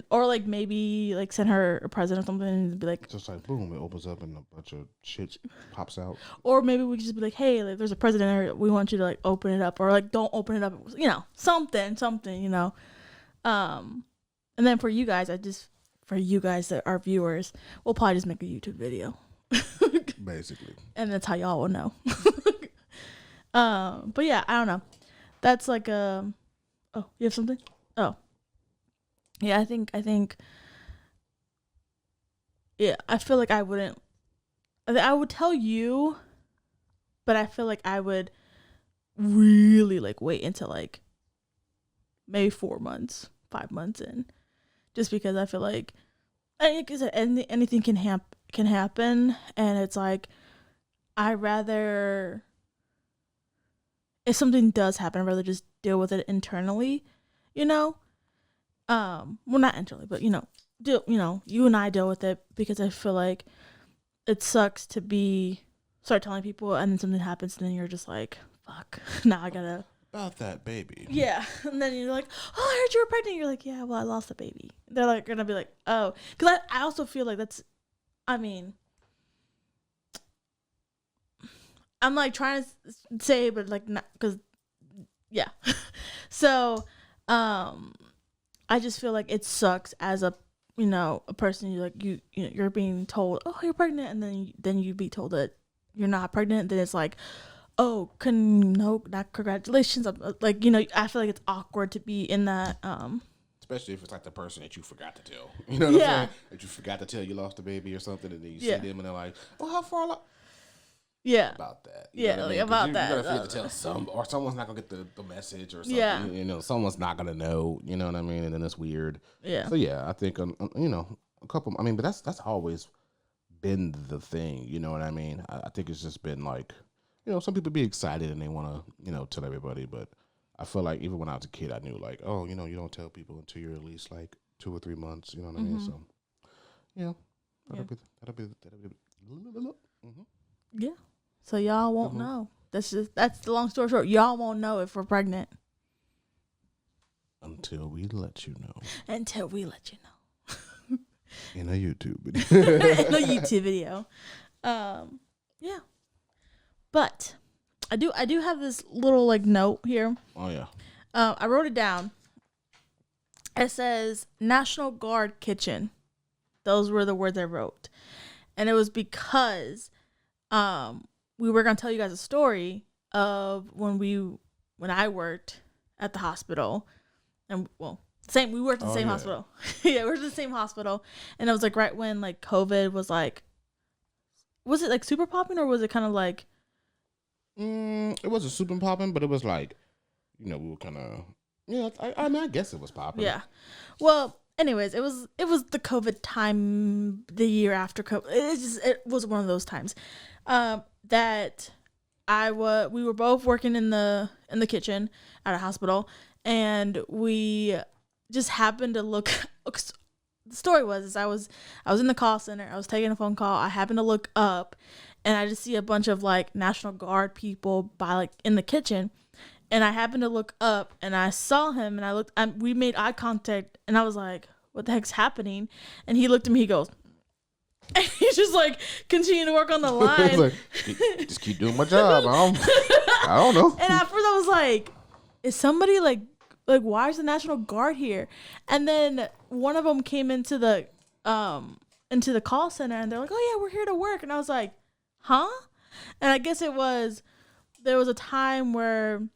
Or, like, maybe, like, send her a present or something and be like... Just like, boom, it opens up and a bunch of shit pops out. Or maybe we could just be like, hey, like, there's a present there. We want you to, like, open it up. Or, like, don't open it up. You know, something, you know. And then for you guys, that are viewers, we'll probably just make a YouTube video. Basically. And that's how y'all will know. But, yeah, I don't know. That's, like, oh, you have something? Oh. Yeah, I think, yeah, I feel like I would tell you, but I feel like I would really, like, wait until, like, maybe 4 months, 5 months in, just because I feel like I said, anything can happen, and it's like, I rather, if something does happen, I'd rather just deal with it internally, you know? Well, not internally, but, you know, you and I deal with it, because I feel like it sucks to start telling people and then something happens and then you're just like, fuck, now I gotta. About that baby. Yeah. And then you're like, oh, I heard you were pregnant. You're like, yeah, well, I lost a baby. They're like, gonna be like, oh, because I also feel like I'm like trying to say, but like, not, because, yeah. So, I just feel like it sucks as a person. You're being told, oh, you're pregnant, and then you be told that you're not pregnant. Then it's like, oh, not congratulations. Like, I feel like it's awkward to be in that. Especially if it's like the person that you forgot to tell. You know what I'm saying? That you forgot to tell you lost a baby or something, and then you see them and they're like, oh, how far along? Yeah. About that. About that. You're going to tell or someone's not going to get the message or something. Yeah. Someone's not going to know, you know what I mean? And then it's weird. Yeah. So, yeah, I think, a couple, but that's always been the thing, you know what I mean? I think it's just been like, some people be excited and they want to, tell everybody. But I feel like even when I was a kid, I knew like, oh, you don't tell people until you're at least like 2 or 3 months, you know what I mean? So, that'll be. Mm-hmm. Yeah. So y'all won't know. That's the long story short. Y'all won't know if we're pregnant until we let you know. In a YouTube video. Yeah. But I do have this little like note here. Oh yeah. I wrote it down. It says National Guard kitchen. Those were the words I wrote. And it was because we were going to tell you guys a story of when I worked at the hospital. And, well, Same. We worked in the same hospital. Yeah, we worked in the same hospital, and it was like right when like COVID was like, was it like super popping or was it kind of like? It wasn't super popping, but it was like, we were kind of. Yeah, I mean, I guess it was popping. Yeah. Well, anyways, it was the COVID time, the year after COVID. It was one of those times, that we were both working in the kitchen at a hospital, and we just happened to look. The story was I was in the call center. I was taking a phone call. I happened to look up, and I just see a bunch of like National Guard people by like in the kitchen, and I happened to look up and I saw him, and I looked. And we made eye contact, and I was like, "What the heck's happening?" And he looked at me. He goes, and he's just like continuing to work on the line. Like, just keep doing my job. I don't know. And at first I was like, is somebody like why is the National Guard here? And then one of them came into the call center, and they're like, oh yeah, we're here to work. And I was like, huh? And I guess there was a time where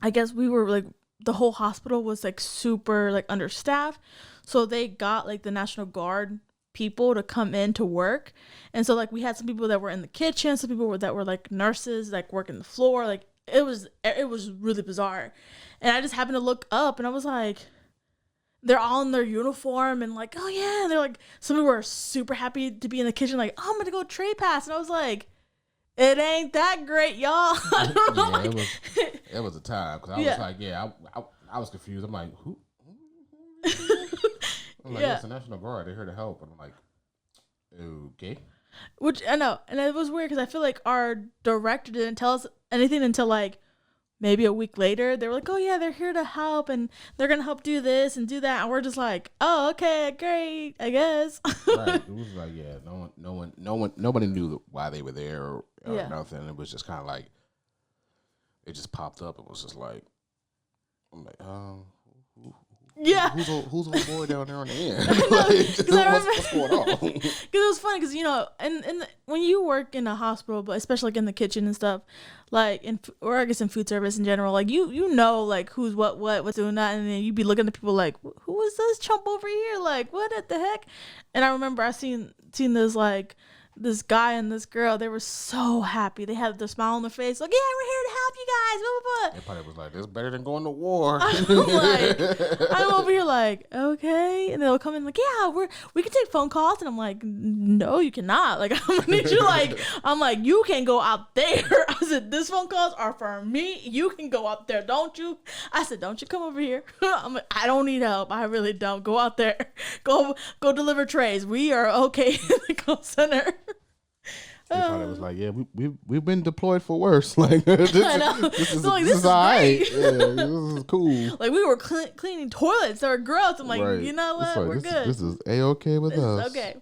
I guess we were like, the whole hospital was like super like understaffed, so they got like the National Guard people to come in to work. And so like we had some people that were in the kitchen, some people that were like nurses, like working the floor. Like it was really bizarre. And I just happened to look up, and I was like, they're all in their uniform, and like, oh yeah, they're like, some people were super happy to be in the kitchen, like, oh, I'm gonna go trade pass. And I was like, it ain't that great, y'all. I don't know. Yeah, it was a time, because I was like, I was confused. I'm like, who? I'm like, it's the National Guard. They're here to help. And I'm like, okay. Which I know, and it was weird because I feel like our director didn't tell us anything until like maybe a week later. They were like, oh yeah, they're here to help, and they're gonna help do this and do that. And we're just like, oh, okay, great, I guess. Right. It was like, nobody knew why they were there or nothing. It was just kind of like, it just popped up. It was just like, I'm like, yeah. Who's on board down there on the end? What's going on? Because it was funny because, and when you work in a hospital, but especially like in the kitchen and stuff, like or I guess in food service in general, like you know like who's what's doing that, and then you'd be looking at people like, who is this chump over here? Like, what at the heck? And I remember I seen this like this guy and this girl, they were so happy. They had their smile on their face, like, yeah, we're here to help you guys, blah, blah, blah. They probably was like, this is better than going to war. I'm over here like, okay. And they'll come in like, yeah, we can take phone calls. And I'm like, no, you cannot. Like, I'm gonna need you I'm like, you can go out there. I said, these phone calls are for me. You can go out there, don't you? I said, don't you come over here. I'm like, I don't need help. I really don't. Go out there. Go deliver trays. We are okay in the call center. They probably was like, yeah, we've been deployed for worse. Like, this is all right. Yeah, this is cool. Like, we were cleaning toilets that were gross. I'm like, right. You know what? We're good. This is A-okay with us. Okay.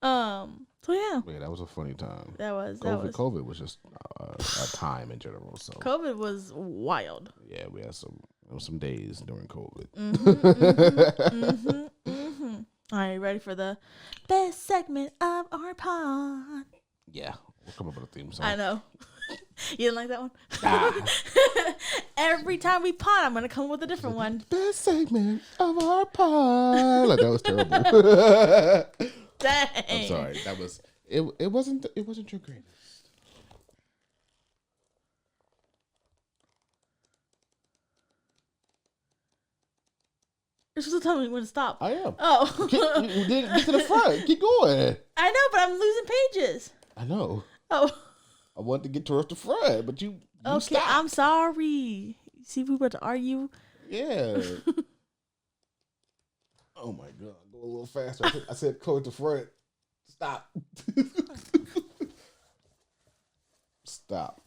So yeah. Yeah, that was a funny time. That was. COVID was just a time in general. So COVID was wild. Yeah, we had some days during COVID. All right, ready for the best segment of our pod? Yeah, we'll come up with a theme song. I know. You didn't like that one? Nah. Every time we pod, I'm going to come up with a different one. Best segment of our pod. Like, that was terrible. Dang. I'm sorry. That was it wasn't your greatest. You're supposed to tell me when to stop. I am. Oh. Get to the front. Keep going. I know, but I'm losing pages. I know. Oh. I wanted to get towards the front, but you okay, stopped. I'm sorry. See, we were to argue. Yeah. Oh, my God. Go a little faster. I said towards the front. Stop. Stop.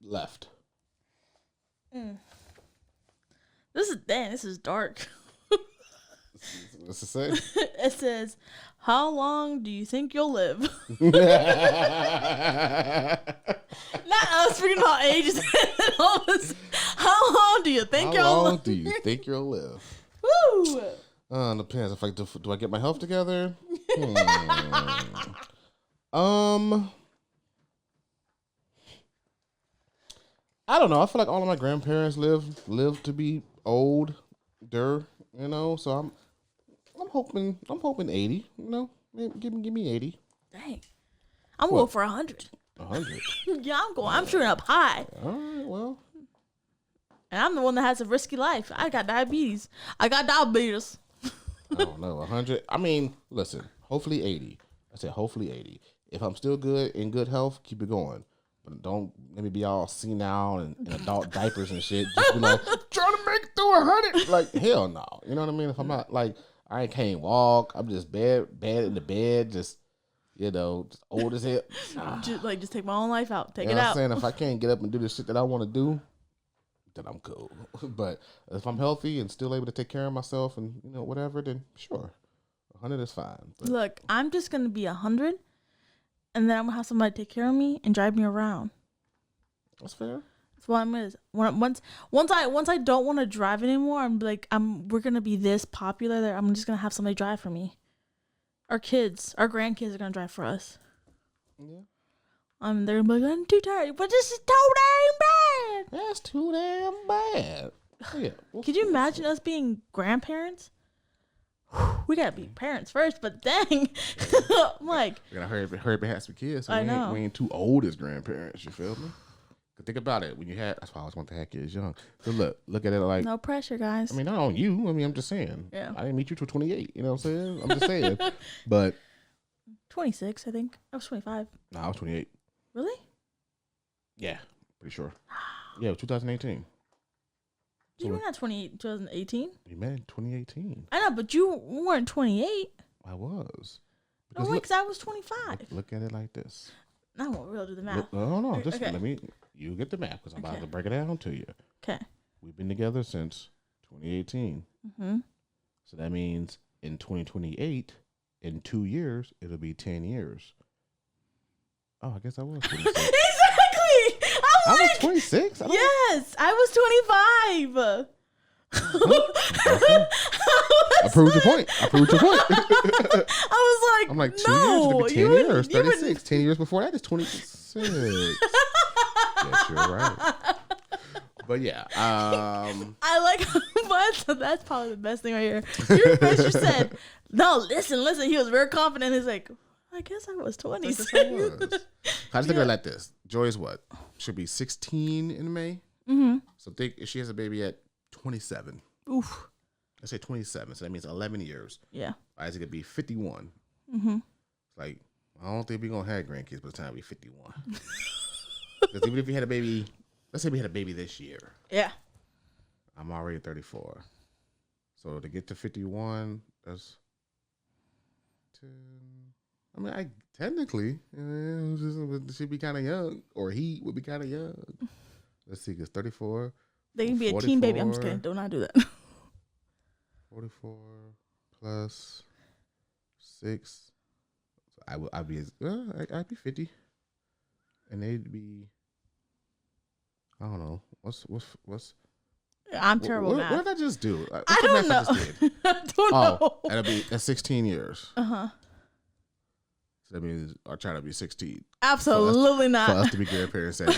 Left. This is dark. What's it say? It says, how long do you think you'll live? Not us figuring out ages. How long do you think you'll live? How long do you think you'll live? Woo! Depends. If do I get my health together? I don't know. I feel like all of my grandparents lived to be older, you know. So I'm hoping 80. You know, give me 80. Dang, I'm going for 100. 100. Yeah, I'm shooting up high. All right, well. And I'm the one that has a risky life. I got diabetes. I don't know, 100. I mean, listen, hopefully 80. I said hopefully 80. If I'm still good, in good health, keep it going. But don't let me be all senile and adult diapers and shit. Just be like, trying to make it through 100. Like, hell no. You know what I mean? If I'm not, like, I can't walk. I'm just bad in the bed. Just, you know, just old as hell. Just take my own life out. Take you know it what out. I'm saying? If I can't get up and do the shit that I want to do, then I'm cool. But if I'm healthy and still able to take care of myself and, you know, whatever, then sure. 100 is fine. But. Look, I'm just going to be 100, and then I'm going to have somebody take care of me and drive me around. That's fair. That's what I'm going to. Once I don't want to drive anymore, I'm like, we're going to be this popular that I'm just going to have somebody drive for me. Our grandkids are going to drive for us. Yeah. They're like, I'm too tired, but this is too damn bad. That's too damn bad. Yeah. Could you imagine us being grandparents? We gotta be parents first, but dang, I'm like, we gotta hurry up and have some kids. So I know we ain't too old as grandparents. You feel me? But think about it. That's why I always want to have kids young. So look at it like no pressure, guys. I mean, not on you. I mean, I'm just saying. Yeah. I didn't meet you till 28. You know what I'm saying? I'm just saying. But 26, I think. I was 25. No, I was 28. Really? Yeah, pretty sure. Yeah, 2018. You were not 28 in 2018? We met in 2018. I know, but you weren't 28. I was. Because I was 25. Look at it like this. I won't be able to do the math. No. Just let me. You get the math because I'm about to break it down to you. Okay. We've been together since 2018. Mm-hmm. So that means in 2028, in 2 years, it'll be 10 years. Oh, I guess I was 26. Exactly. I was 26? Yes, I was 25. I proved your point. I was like, I'm like, 2 no, years, it'll be 10 years, 36. 10 years before that is 26. Yes, you're right. But yeah, I like but that's probably the best thing right here. Your face said, no, listen. He was very confident. He's like, I guess I was 26. I just look at it like this. Joy's what? Should be 16 in May. Mm-hmm. So think if she has a baby at 27. Oof. I say 27, so that means 11 years. Yeah. Isaac could be 51. Mm-hmm. It's like, I don't think we're going to have grandkids by the time we're 51. Because even if we had a baby, let's say we had a baby this year. Yeah. I'm already 34. So to get to 51, that's 10. I mean, technically, she'd be kind of young, or he would be kind of young. Let's see, because 34. They can be a teen baby. I'm just kidding. Do not do that. 44 plus 6. So I'd be 50, and they'd be. I don't know. What's I'm terrible at math. What did I just do? I don't know. I don't know. That'll be 16 years. Uh-huh. So that means I'll try to be 16. Absolutely not. For us to be grandparents at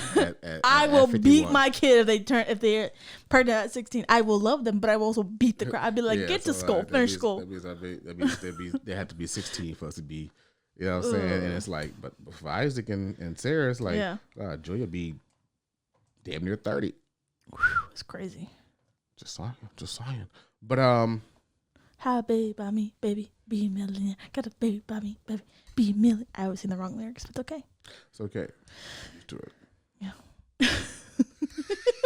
I will 51. beat my kid if they're pregnant at 16. I will love them, but I will also beat the crap. I'd be like, get to school, finish school. That means they have to be 16 for us to be, you know what I'm saying? And it's like, but for Isaac and Sarah, it's like, Joy will be damn near 30. It's crazy. Just saying. But have a baby by me, baby, be a millionaire. Got a baby by me, baby, be a millionaire. I always sing the wrong lyrics, but it's okay. It's okay. Used to it. Yeah. I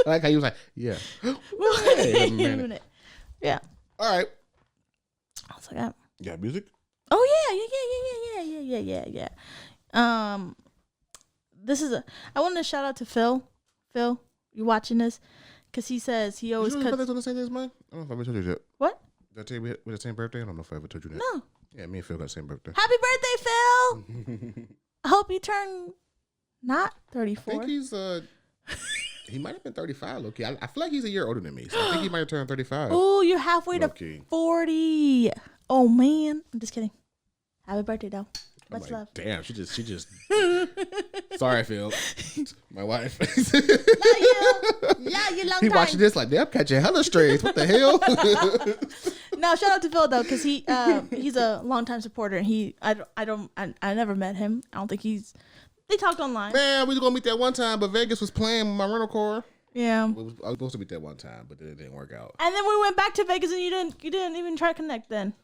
like how you was like, yeah. Wait a minute. Yeah. All right. What's like that? You got music? Oh yeah. I wanted to shout out to Phil. Phil, you watching this? Because he says he always cuts. On the same day as mine? I don't know if I ever told you yet. What? Did I tell you we had the same birthday? I don't know if I ever told you that. No. Yeah, me and Phil got the same birthday. Happy birthday, Phil! I hope you turn not 34. I think he's he might have been 35, low key. I feel like he's a year older than me, so I think he might have turned 35. Oh, you're halfway to 40. Oh man, I'm just kidding. Happy birthday, though. Much love. Damn, she just. Sorry, Phil. My wife. Not you. Yeah, you long He time. watching this like, they're catching hella strays. What the hell? No, shout out to Phil though, because he's a longtime supporter, and I never met him. I don't think they talked online. Man, we was gonna meet that one time, but Vegas was playing with my rental car. Yeah, I was supposed to meet that one time, but it didn't work out. and then we went back to Vegas, and you didn't even try to connect then.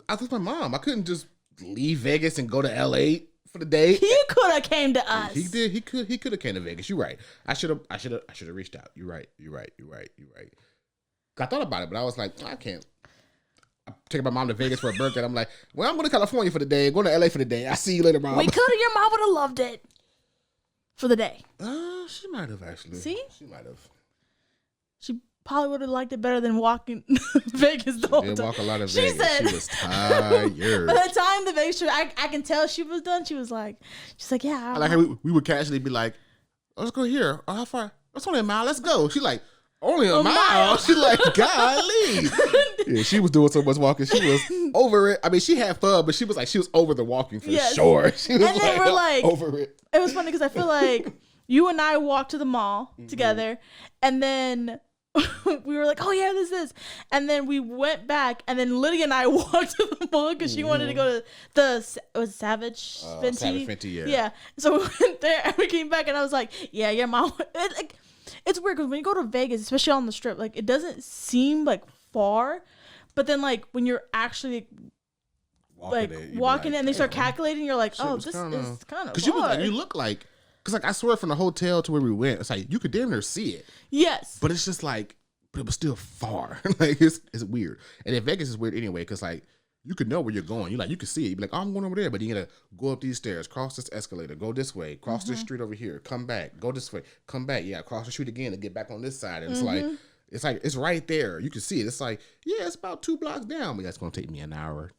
I was with my mom. I couldn't just leave Vegas and go to LA for the day. He could have came to us. He did. He could have came to Vegas. You're right. I should have reached out. You're right. I thought about it, but I was like, I can't. I'm taking my mom to Vegas for a birthday. I'm like, well, I'm going to California for the day. I'm going to LA for the day. I see you later, Mom. We could have. Your mom would have loved it for the day. She might have actually. See? She might have. She probably would have liked it better than walking Vegas the whole time. Walk a lot of She Vegas. said, she was tired. By the time the Vegas trip, I can tell she was done. She's like, yeah. I like how we would casually be like, oh, let's go here. Oh, how far? It's only a mile. Let's go. She like, only a mile. She like, golly. Yeah, she was doing so much walking. She was over it. I mean, she had fun, but she was over the walking for sure. She was and then we're like, over it. It was funny because I feel like you and I walked to the mall together, and then we were like, oh yeah, this is. And then we went back, and then Lydia and I walked to the mall because she wanted to go to it was Savage Fenty. Savage Fenty, yeah. Yeah. So we went there, and we came back, and I was like, yeah, your mom. It's weird because when you go to Vegas, especially on the Strip, like it doesn't seem like far, but then like when you're actually walking it, and they start calculating, you're like, oh, this is kind of far. Because you look like, because I swear from the hotel to where we went, it's like you could damn near see it. Yes. But it's just like, but it was still far. Like it's weird. And in Vegas is weird anyway, because like you could know where you're going. You could see it. You'd be like, oh, I'm going over there, but you gotta go up these stairs, cross this escalator, go this way, cross this street over here, come back, go this way, come back, cross the street again and get back on this side. And it's like it's right there. You can see it. It's like, yeah, it's about 2 blocks down, but that's gonna take me an hour.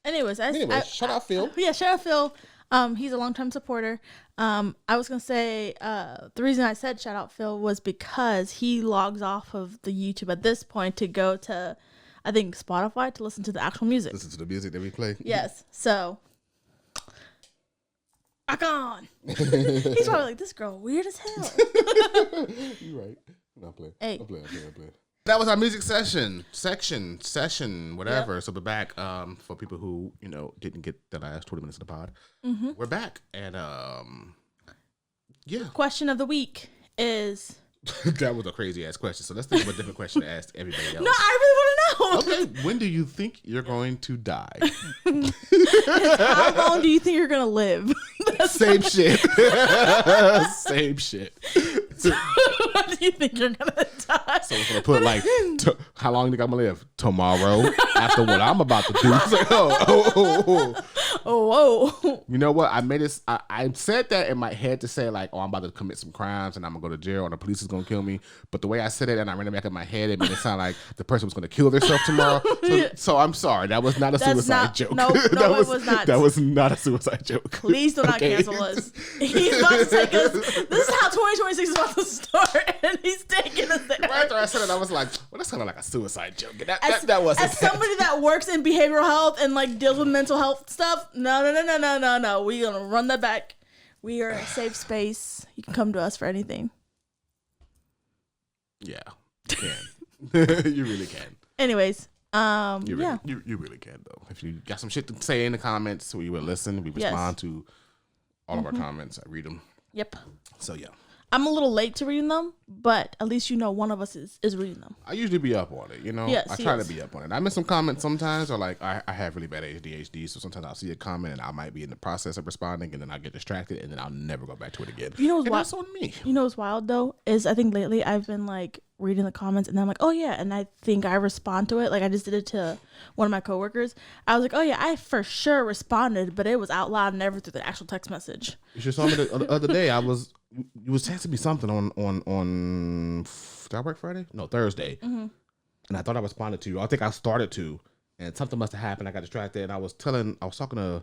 Anyways, shout out Phil. Shout out Phil. He's a longtime supporter. I was gonna say the reason I said shout out Phil was because he logs off of the YouTube at this point to go to, I think, Spotify to listen to the actual music. Listen to the music that we play. Yes. So, rock on. He's probably like, this girl weird as hell. You right. I'm not playing. Hey. I'm playing. That was our music session, whatever. Yep. So we're back. For people who didn't get the last 20 minutes of the pod, we're back, and Question of the week is. That was a crazy ass question. So let's think of a different question to ask everybody else. No, I really want to know. Okay, when do you think you're going to die? How long do you think you're gonna live? Same shit. Same shit. When do you think you're gonna die? So it's gonna put like, how long do you think I'm gonna live? Tomorrow, after what I'm about to do. It's like, whoa. You know what? I made this. I said that in my head to say like, oh, I'm about to commit some crimes and I'm gonna go to jail and the police is gonna kill me. But the way I said it and I ran it back in my head, it made it sound like the person was gonna kill themselves tomorrow. So I'm sorry. That was not a suicide joke. No, it was not. That was not a suicide joke. Please do not cancel us. He's about to take us. This is how 2026 is about to start, and he's taking us there. Right after I said it, I was like, well, that sounded like a suicide joke. That wasn't. As somebody that works in behavioral health and like deals with mental health stuff, no. We're gonna run that back. We are a safe space. You can come to us for anything. Yeah, you can. You really can. Anyways, you really can though. If you got some shit to say in the comments, we will listen. We respond to all of our comments. I read them. Yep. So yeah. I'm a little late to reading them, but at least one of us is reading them. I usually be up on it, Yes, I try to be up on it. I miss some comments sometimes, or like I have really bad ADHD, so sometimes I'll see a comment and I might be in the process of responding, and then I get distracted, and then I'll never go back to it again. That's on me. You know what's wild though is I think lately I've been like reading the comments, and then I'm like, oh yeah, and I think I respond to it. Like I just did it to one of my coworkers. I was like, oh yeah, I for sure responded, but it was out loud and never through the actual text message. You just saw me the other day. You was texting me something on did I work Friday? No, Thursday. And I thought I responded to you. I think I started to, and something must have happened. I got distracted, and I was talking to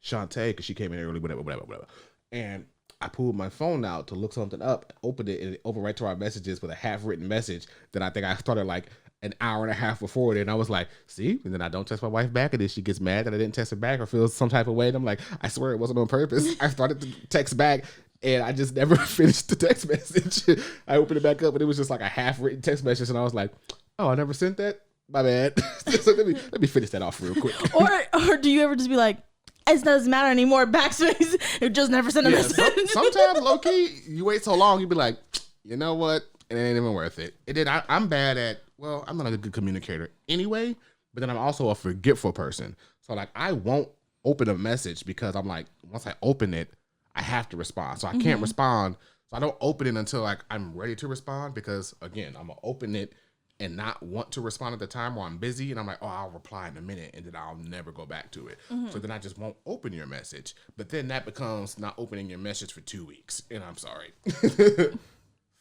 Shantae because she came in early, whatever. And I pulled my phone out to look something up, opened it, and it opened right to our messages with a half-written message that I think I started like an hour and a half before it, and I was like, see? And then I don't text my wife back, and then she gets mad that I didn't text her back or feels some type of way, and I'm like, I swear it wasn't on purpose. I started to text back And I just never finished the text message. I opened it back up and it was just like a half written text message. And I was like, oh, I never sent that? My bad. So let me finish that off real quick. Or do you ever just be like, it doesn't matter anymore, backspace, it just never sent a message? Sometimes, low key, you wait so long, you be like, you know what? It ain't even worth it. And then I'm bad at, well, I'm not a good communicator anyway, but then I'm also a forgetful person. So like, I won't open a message because I'm like, once I open it, I have to respond. So I can't respond. So I don't open it until like I'm ready to respond because again, I'm gonna open it and not want to respond at the time while I'm busy. And I'm like, oh, I'll reply in a minute and then I'll never go back to it. So then I just won't open your message. But then that becomes not opening your message for 2 weeks. And I'm sorry.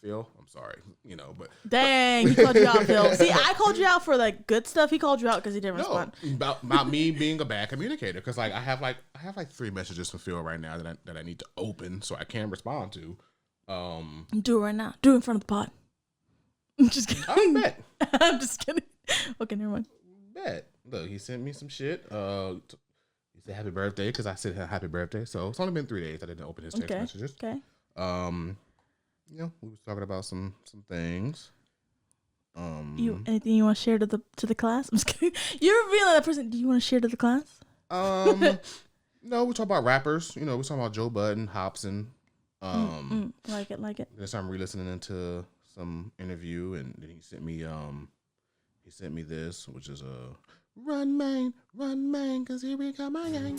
Phil, I'm sorry, but dang, he called you out, Phil. See, I called you out for like good stuff. He called you out because he didn't respond. About me being a bad communicator, because like I have like 3 messages from Phil right now that I need to open so I can respond to. Do it right now. Do it in front of the pod. I'm just kidding. I bet. I'm just kidding. Okay, never mind. Bet. Look, he sent me some shit. He said happy birthday because I said happy birthday. So it's only been 3 days I didn't open his text messages. Okay. We was talking about some things. Anything you want to share to the class? I'm just kidding. You're revealing that person. Do you want to share to the class? No, we talk about rappers. We talking about Joe Budden, Hobson. Like it. Then I'm re-listening to some interview, and then he sent me this, which is run man, cause here we come my gang.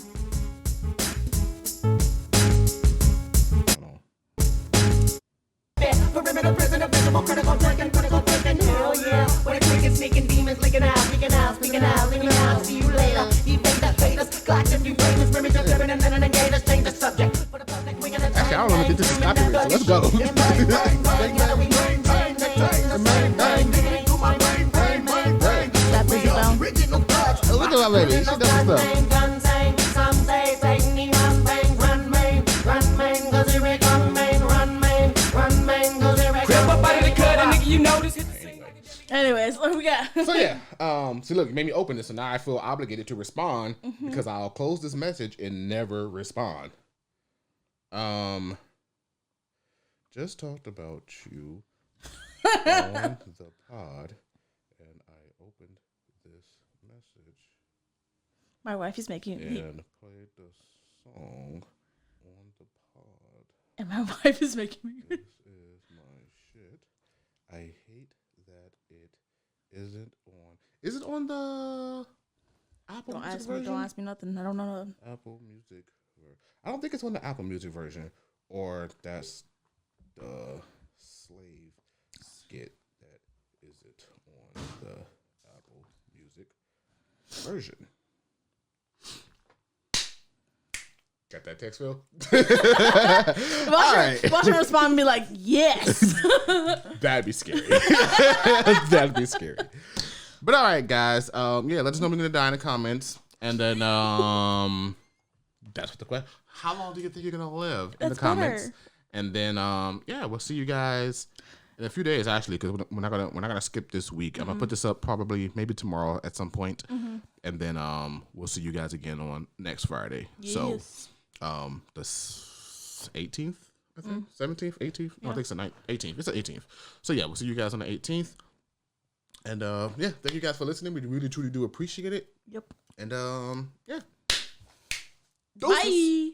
Perimeter prison, invisible, critical thinking, hell yeah. When the cricket sneaking, demons leaking out, leaving out, see you later. Evade us, Glocks and you famous, remedy to living and then engage us, change the subject. Actually, I don't know if this is copyright, so let's go. Look at my baby, she does stuff. Anyways, what we got? So yeah, so look, you made me open this, and now I feel obligated to respond because I'll close this message and never respond. Just talked about you on the pod, and I opened this message. My wife is making and played the song on the pod. And my wife is making me. This is my shit. I hate that it isn't on. Is it on the Apple Music version? Don't ask me nothing. I don't know. Apple Music. I don't think it's on the Apple Music version, or that's the slave skit that isn't on the Apple Music version. Got that text, Phil? Watch her respond and be like, yes. That'd be scary. That'd be scary. But all right, guys. Let us know in the comments. And then that's what the question. How long do you think you're gonna live in the comments? Better. And then we'll see you guys in a few days actually, because we're not gonna skip this week. I'm gonna put this up probably maybe tomorrow at some point. And then we'll see you guys again on next Friday. Yes. So the 18th, I think 17th, 18th. No, I think it's the 18th. It's the 18th. So yeah, we'll see you guys on the 18th. And thank you guys for listening. We really truly do appreciate it. Yep. And Bye.